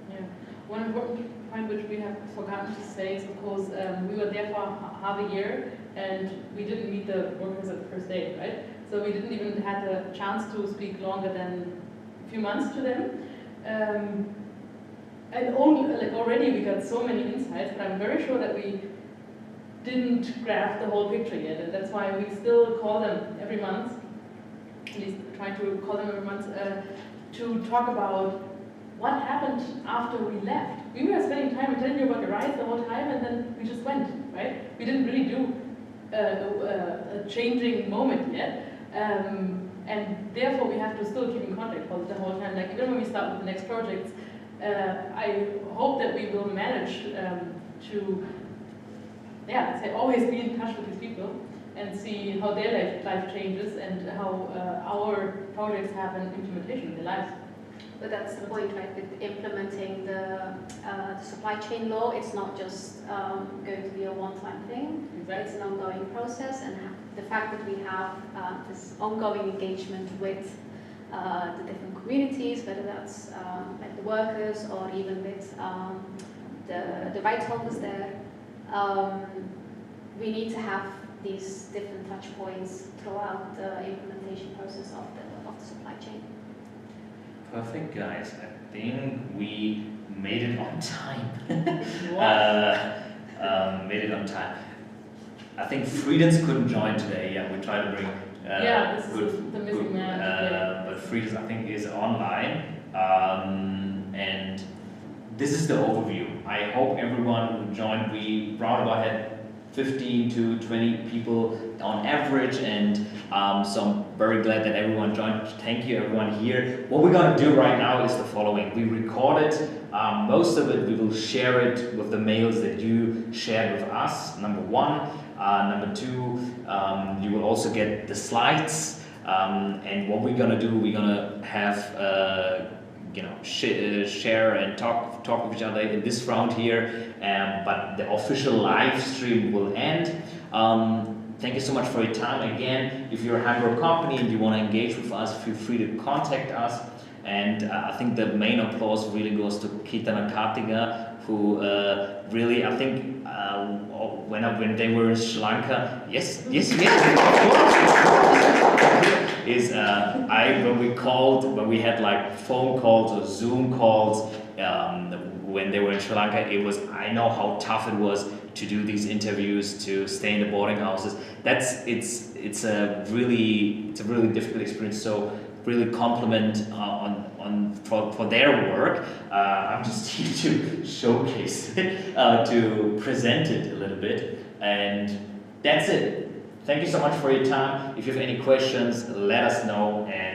Yeah. One important point which we have forgotten to say is, of course, we were there for half a year and we didn't meet the workers at the first day, right? So we didn't even have the chance to speak longer than a few months to them. And already we got so many insights, but I'm very sure that we didn't grasp the whole picture yet, and that's why we still call them every month, at least try to call them every month, to talk about what happened after we left. We were spending time telling you about the rides the whole time, and then we just went, right? We didn't really do a changing moment yet, and therefore we have to still keep in contact the whole time. Like even when we start with the next projects, I hope that we will manage to, let's say, always be in touch with these people and see how their life changes and how our projects have an implementation in their lives. But that's the point, right? With implementing the supply chain law, it's not just going to be a one-time thing. Exactly. It's an ongoing process, and the fact that we have this ongoing engagement with the different communities, whether that's like the workers or even with the rights holders there, we need to have these different touch points throughout the implementation process of the supply chain. Perfect, guys. I think we made it on time. Made it on time. I think Freedanz couldn't join today. Yeah, we tried to bring. This is the missing man. But Freedanz, I think, is online. And this is the overview. I hope everyone who joined. We round about had 15 to 20 people on average, and so I'm very glad that everyone joined. Thank you everyone here. What we're going to do right now is the following. We recorded most of it. We will share it with the mails that you shared with us, number one. Number two, you will also get the slides, and what we're going to do, we're going to have share and talk with each other in this round here, but the official live stream will end. Thank you so much for your time. Again, if you're a Hamburg company and you want to engage with us, feel free to contact us. And I think the main applause really goes to Keerthana and Karthika, who really, I think, when they were in Sri Lanka, yes, when we had like phone calls or Zoom calls, when they were in Sri Lanka, I know how tough it was to do these interviews, to stay in the boarding houses. It's a really difficult experience. So really compliment for their work. I'm just here to showcase it, to present it a little bit, and that's it. Thank you so much for your time. If you have any questions, let us know. And